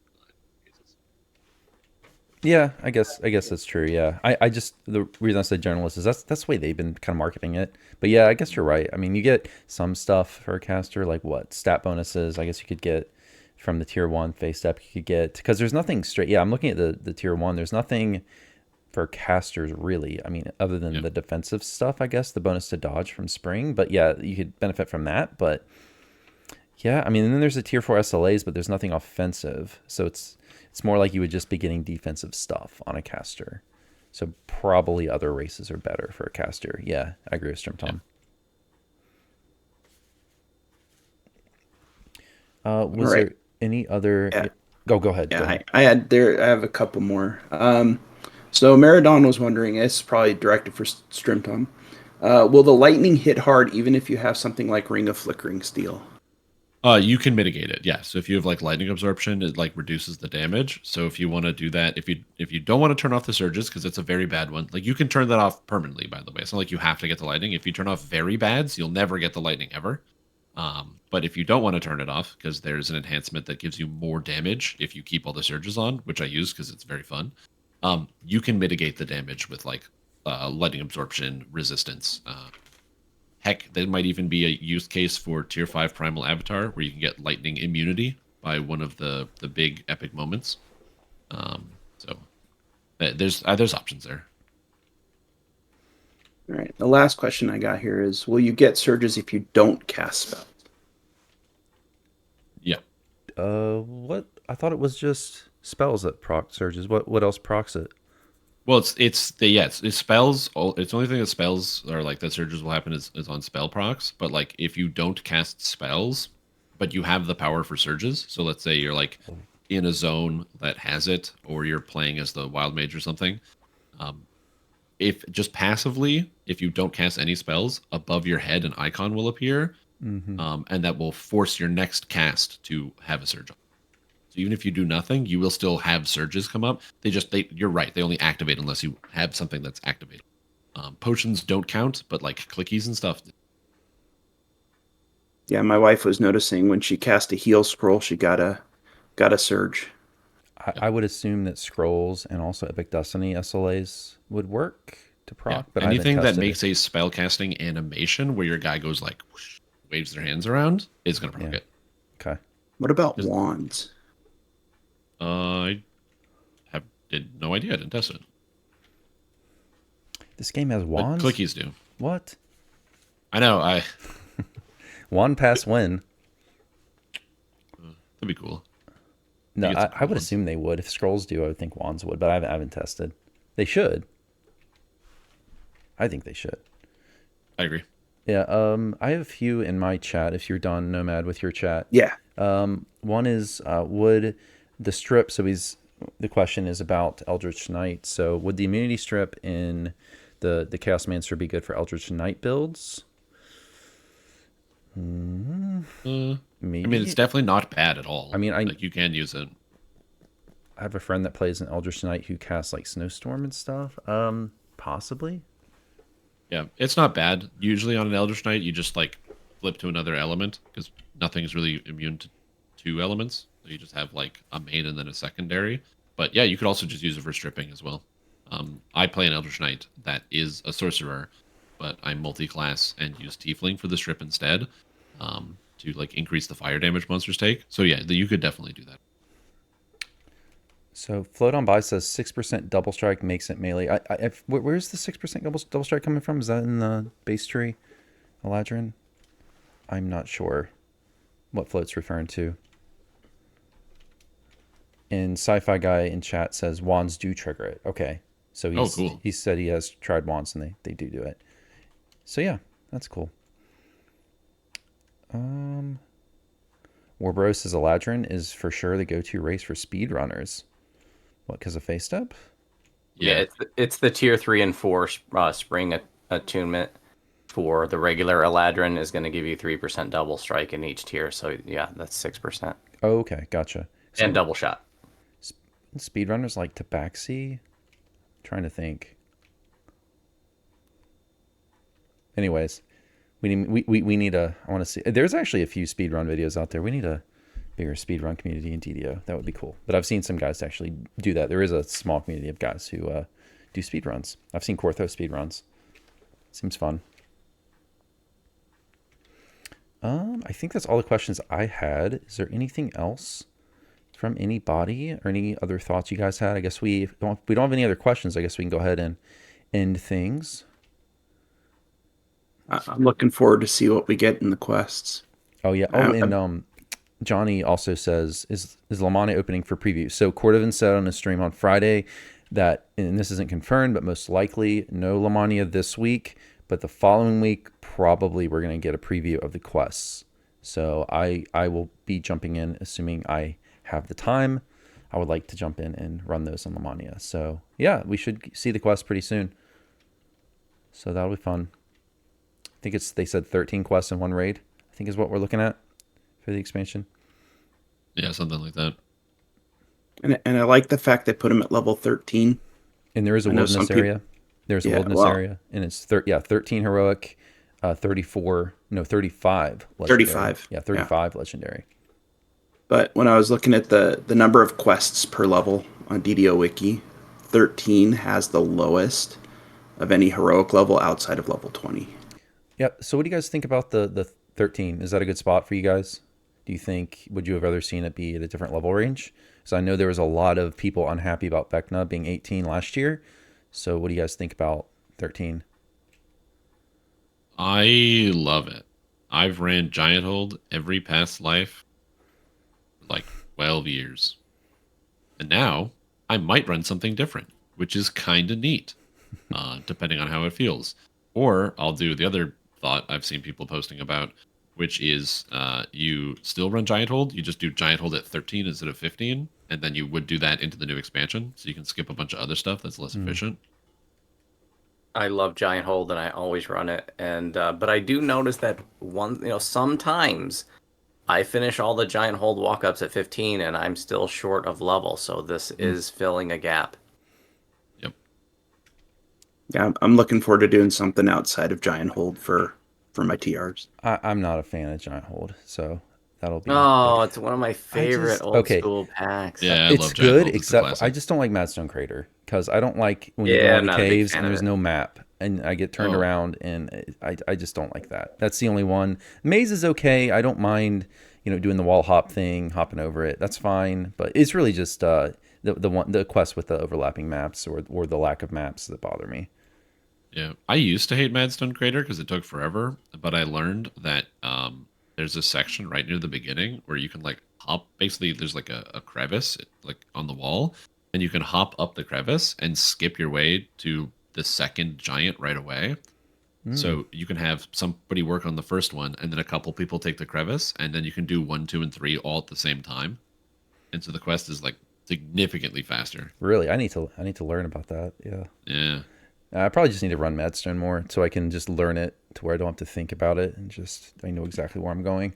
A: Yeah, I guess that's true. Yeah, I just the reason I said generalist is that's the way they've been kind of marketing it. But yeah, I guess you're right. I mean, you get some stuff for a caster, like what stat bonuses. I guess you could get from the tier 1 face step. You could get because there's nothing straight. Yeah, I'm looking at the tier 1. There's nothing for casters really. I mean, other than the defensive stuff, I guess the bonus to dodge from spring. But yeah, you could benefit from that. But yeah, I mean, and then there's the tier 4 SLAs, but there's nothing offensive. So it's more like you would just be getting defensive stuff on a caster. So probably other races are better for a caster. Yeah, I agree with Strimtom. Was there any other?
B: Yeah.
A: Go ahead.
B: Yeah,
A: Go ahead.
B: I have a couple more. So Maradon was wondering, it's probably directed for Strimtom. Will the lightning hit hard even if you have something like Ring of Flickering Steel?
C: You can mitigate it, yeah. So if you have like lightning absorption, it like reduces the damage. So if you want to do that, if you don't want to turn off the surges because it's a very bad one, like you can turn that off permanently. By the way, it's not like you have to get the lightning. If you turn off very bads, you'll never get the lightning ever. But if you don't want to turn it off because there's an enhancement that gives you more damage if you keep all the surges on, which I use because it's very fun. You can mitigate the damage with like lightning absorption resistance. Heck, there might even be a use case for tier 5 primal avatar where you can get lightning immunity by one of the big epic moments. So there's options there.
B: All right. The last question I got here is, will you get surges if you don't cast spells?
C: Yeah.
A: What? I thought it was just spells that proc surges. What else procs it?
C: Well, it's spells. It's the only thing that spells or like that surges will happen is on spell procs. But like if you don't cast spells, but you have the power for surges. So let's say you're like in a zone that has it, or you're playing as the wild mage or something. If just passively, if you don't cast any spells, above your head an icon will appear, and that will force your next cast to have a surge on. So even if you do nothing, you will still have surges come up. You're right. They only activate unless you have something that's activated. Potions don't count, but like clickies and stuff.
B: Yeah, my wife was noticing when she cast a heal scroll, she got a surge.
A: I would assume that scrolls and also Epic Destiny SLAs would work to proc, but
C: anything
A: I
C: that makes a spell casting animation where your guy goes like whoosh, waves their hands around is going to proc it.
A: Okay.
B: What about wands?
C: I did no idea. I didn't test it.
A: This game has wands?
C: But clickies do.
A: What?
C: I know.
A: Wand pass win.
C: That'd be cool.
A: No, I would assume they would. If scrolls do, I would think wands would, but I haven't tested. They should. I think they should.
C: I agree.
A: Yeah, I have a few in my chat, if you're done, Nomad, with your chat.
B: Yeah.
A: One is, would the strip, the question is about Eldritch Knight, so would the immunity strip in the Chaosmancer be good for Eldritch Knight builds? Maybe.
C: I mean, it's definitely not bad at all.
A: I mean,
C: like you can use it.
A: I have a friend that plays an Eldritch Knight who casts like Snowstorm and stuff. Possibly.
C: Yeah, it's not bad. Usually on an Eldritch Knight, you just like flip to another element because nothing is really immune to two elements. So you just have like a main and then a secondary. But yeah, you could also just use it for stripping as well. I play an Eldritch Knight that is a sorcerer, but I'm multi-class and use Tiefling for the strip instead to like increase the fire damage monsters take. So yeah, you could definitely do that.
A: So Float on By says 6% double strike makes it melee. Where's the 6% double strike coming from? Is that in the base tree, Eladrin? I'm not sure what Float's referring to. And Sci-Fi Guy in chat says wands do trigger it. Okay, so
C: cool.
A: He said he has tried wands and they do it. So yeah, that's cool. Warbro says Eladrin is for sure the go-to race for speedrunners. What, because of face step?
D: Yeah, it's the tier 3 and 4 spring attunement for the regular Eladrin is going to give you 3% double strike in each tier. So yeah, that's 6%.
A: Oh, okay, gotcha.
D: And double shot.
A: Speedrunners like Tabaxi? Trying to think. Anyways, we need a. I want to see. There's actually a few speedrun videos out there. We need a bigger speedrun community in DDO. That would be cool. But I've seen some guys actually do that. There is a small community of guys who do speedruns. I've seen Kortho speedruns. Seems fun. I think that's all the questions I had. Is there anything else from anybody or any other thoughts you guys had? I guess we don't have any other questions. I guess we can go ahead and end things.
B: I'm looking forward to see what we get in the quests.
A: Oh yeah. Oh, and Johnny also says, is Lamani opening for preview? So Cordovan said on his stream on Friday that, and this isn't confirmed, but most likely no Lamania this week, but the following week probably we're going to get a preview of the quests. So I will be jumping in, assuming I have the time. I would like to jump in and run those on Lamania. So yeah, we should see the quest pretty soon. So that'll be fun. I think they said 13 quests in one raid, I think is what we're looking at for the expansion.
C: Yeah, something like that.
B: And I like the fact they put them at level 13.
A: And there is a wilderness area. There's a wilderness area, and it's 13 heroic, 35 legendary.
B: 35.
A: Yeah, 35 legendary.
B: But when I was looking at the number of quests per level on DDO Wiki, 13 has the lowest of any heroic level outside of level 20.
A: Yep. So what do you guys think about the 13? Is that a good spot for you guys? Do you think, would you have rather seen it be at a different level range? So I know there was a lot of people unhappy about Vecna being 18 last year. So what do you guys think about 13?
C: I love it. I've ran Giant Hold every past life for like 12 years. And now I might run something different, which is kind of neat, depending on how it feels. Or I'll do the other thought I've seen people posting about, which is you still run Giant Hold. You just do Giant Hold at 13 instead of 15. And then you would do that into the new expansion. So you can skip a bunch of other stuff that's less efficient.
D: I love Giant Hold and I always run it. And but I do notice that sometimes I finish all the Giant Hold walk-ups at 15 and I'm still short of level. So this is filling a gap.
C: Yep.
B: Yeah, I'm looking forward to doing something outside of Giant Hold for my TRs.
A: I'm not a fan of Giant Hold, so that'll be.
D: Oh, it's one of my favorite old school packs.
C: Yeah,
A: it's good, except I just don't like Madstone Crater because I don't like when you go in the caves and there's no map and I get turned around and I just don't like that. That's the only one. Maze is okay. I don't mind, doing the wall hop thing, hopping over it. That's fine, but it's really just the quest with the overlapping maps or the lack of maps that bother me.
C: Yeah, I used to hate Madstone Crater because it took forever, but I learned that there's a section right near the beginning where you can like hop. Basically, there's like a crevice like on the wall, and you can hop up the crevice and skip your way to the second giant right away. So you can have somebody work on the first one, and then a couple people take the crevice, and then you can do 1, 2, and 3 all at the same time. And so the quest is like significantly faster.
A: Really, I need to learn about that. Yeah.
C: Yeah.
A: I probably just need to run Madstone more so I can just learn it to where I don't have to think about it and I know exactly where I'm going.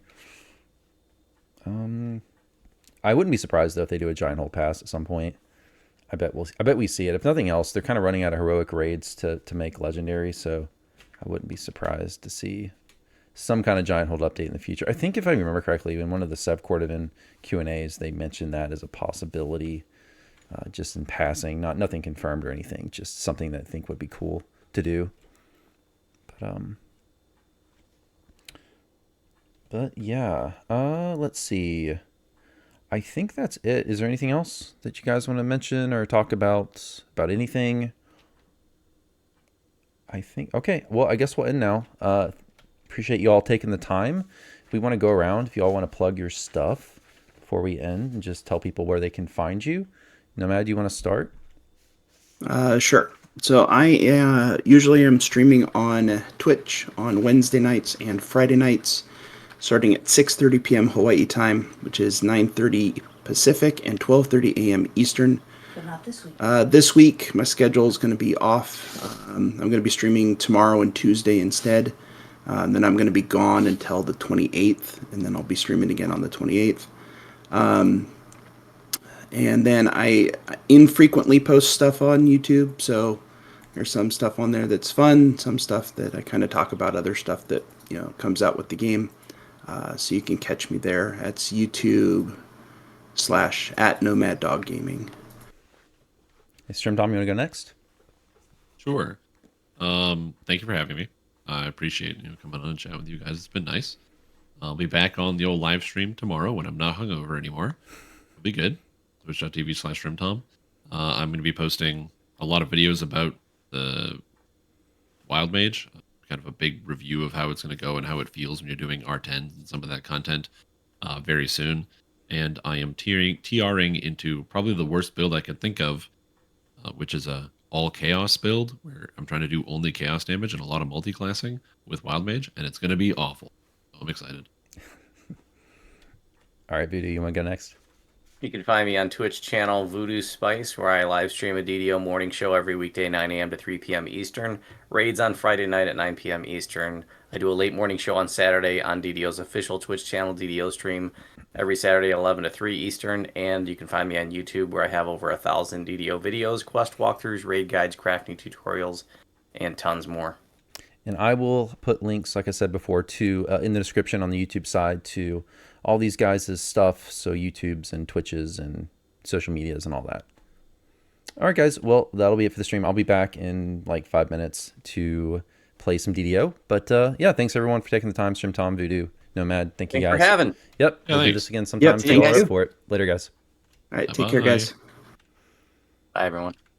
A: I wouldn't be surprised though if they do a Giant Hole pass at some point. I bet we see it. If nothing else, they're kind of running out of heroic raids to make legendary, so I wouldn't be surprised to see some kind of Giant Hold update in the future. I think if I remember correctly, in one of the Sev Cordovan Q&As, they mentioned that as a possibility. Just in passing, nothing confirmed or anything, just something that I think would be cool to do. But yeah, let's see. I think that's it. Is there anything else that you guys want to mention or talk about anything? I think, okay, well, I guess we'll end now. Appreciate you all taking the time. If we want to go around, if you all want to plug your stuff before we end and just tell people where they can find you. Nomad, do you want to start?
B: Sure. So I usually am streaming on Twitch on Wednesday nights and Friday nights. starting at 6:30 p.m. Hawaii time, which is 9:30 Pacific and 12:30 a.m. Eastern.
E: But not this week.
B: This week, my schedule is going to be off. I'm going to be streaming tomorrow and Tuesday instead. Then I'm going to be gone until the 28th, and then I'll be streaming again on the 28th. And then I infrequently post stuff on YouTube, so there's some stuff on there that's fun, some stuff that I kind of talk about other stuff that, comes out with the game. So you can catch me there. That's YouTube/@Nomaddog Gaming.
A: Hey, Strimtom, you want to go next?
C: Sure. Thank you for having me. I appreciate coming on and chat with you guys. It's been nice. I'll be back on the old live stream tomorrow when I'm not hungover anymore. It'll be good. Twitch.tv/Strimtom. I'm going to be posting a lot of videos about the Wild Mage, kind of a big review of how it's going to go and how it feels when you're doing R10s and some of that content very soon. And I am TRing into probably the worst build I could think of, which is a all chaos build where I'm trying to do only chaos damage and a lot of multi-classing with Wild Mage, and it's going to be awful. I'm excited.
A: All right, Voodu, you want to go next?
D: You can find me on Twitch channel Voodu Spice, where I live stream a DDO morning show every weekday 9 a.m. to 3 p.m. Eastern. Raids on Friday night at 9 p.m. Eastern. I do a late morning show on Saturday on DDO's official Twitch channel, DDO Stream, every Saturday at 11 to 3 Eastern. And you can find me on YouTube, where I have over 1,000 DDO videos, quest walkthroughs, raid guides, crafting tutorials, and tons more.
A: And I will put links, like I said before, to in the description on the YouTube side to all these guys' stuff, so YouTubes and Twitches and social medias and all that. All right, guys. Well, that'll be it for the stream. I'll be back in like 5 minutes to play some DDO. But yeah, thanks everyone for taking the time. Strimtom, Voodu, Nomad. Thank you guys.
D: Thanks for having.
A: Yep.
C: Yeah,
A: We'll do
C: thanks.
A: this again sometime.
B: Yep, thank
A: Thank
B: you.
A: for it. Later, guys.
B: All right, take care,
C: Bye-bye.
B: guys.
D: Bye, everyone.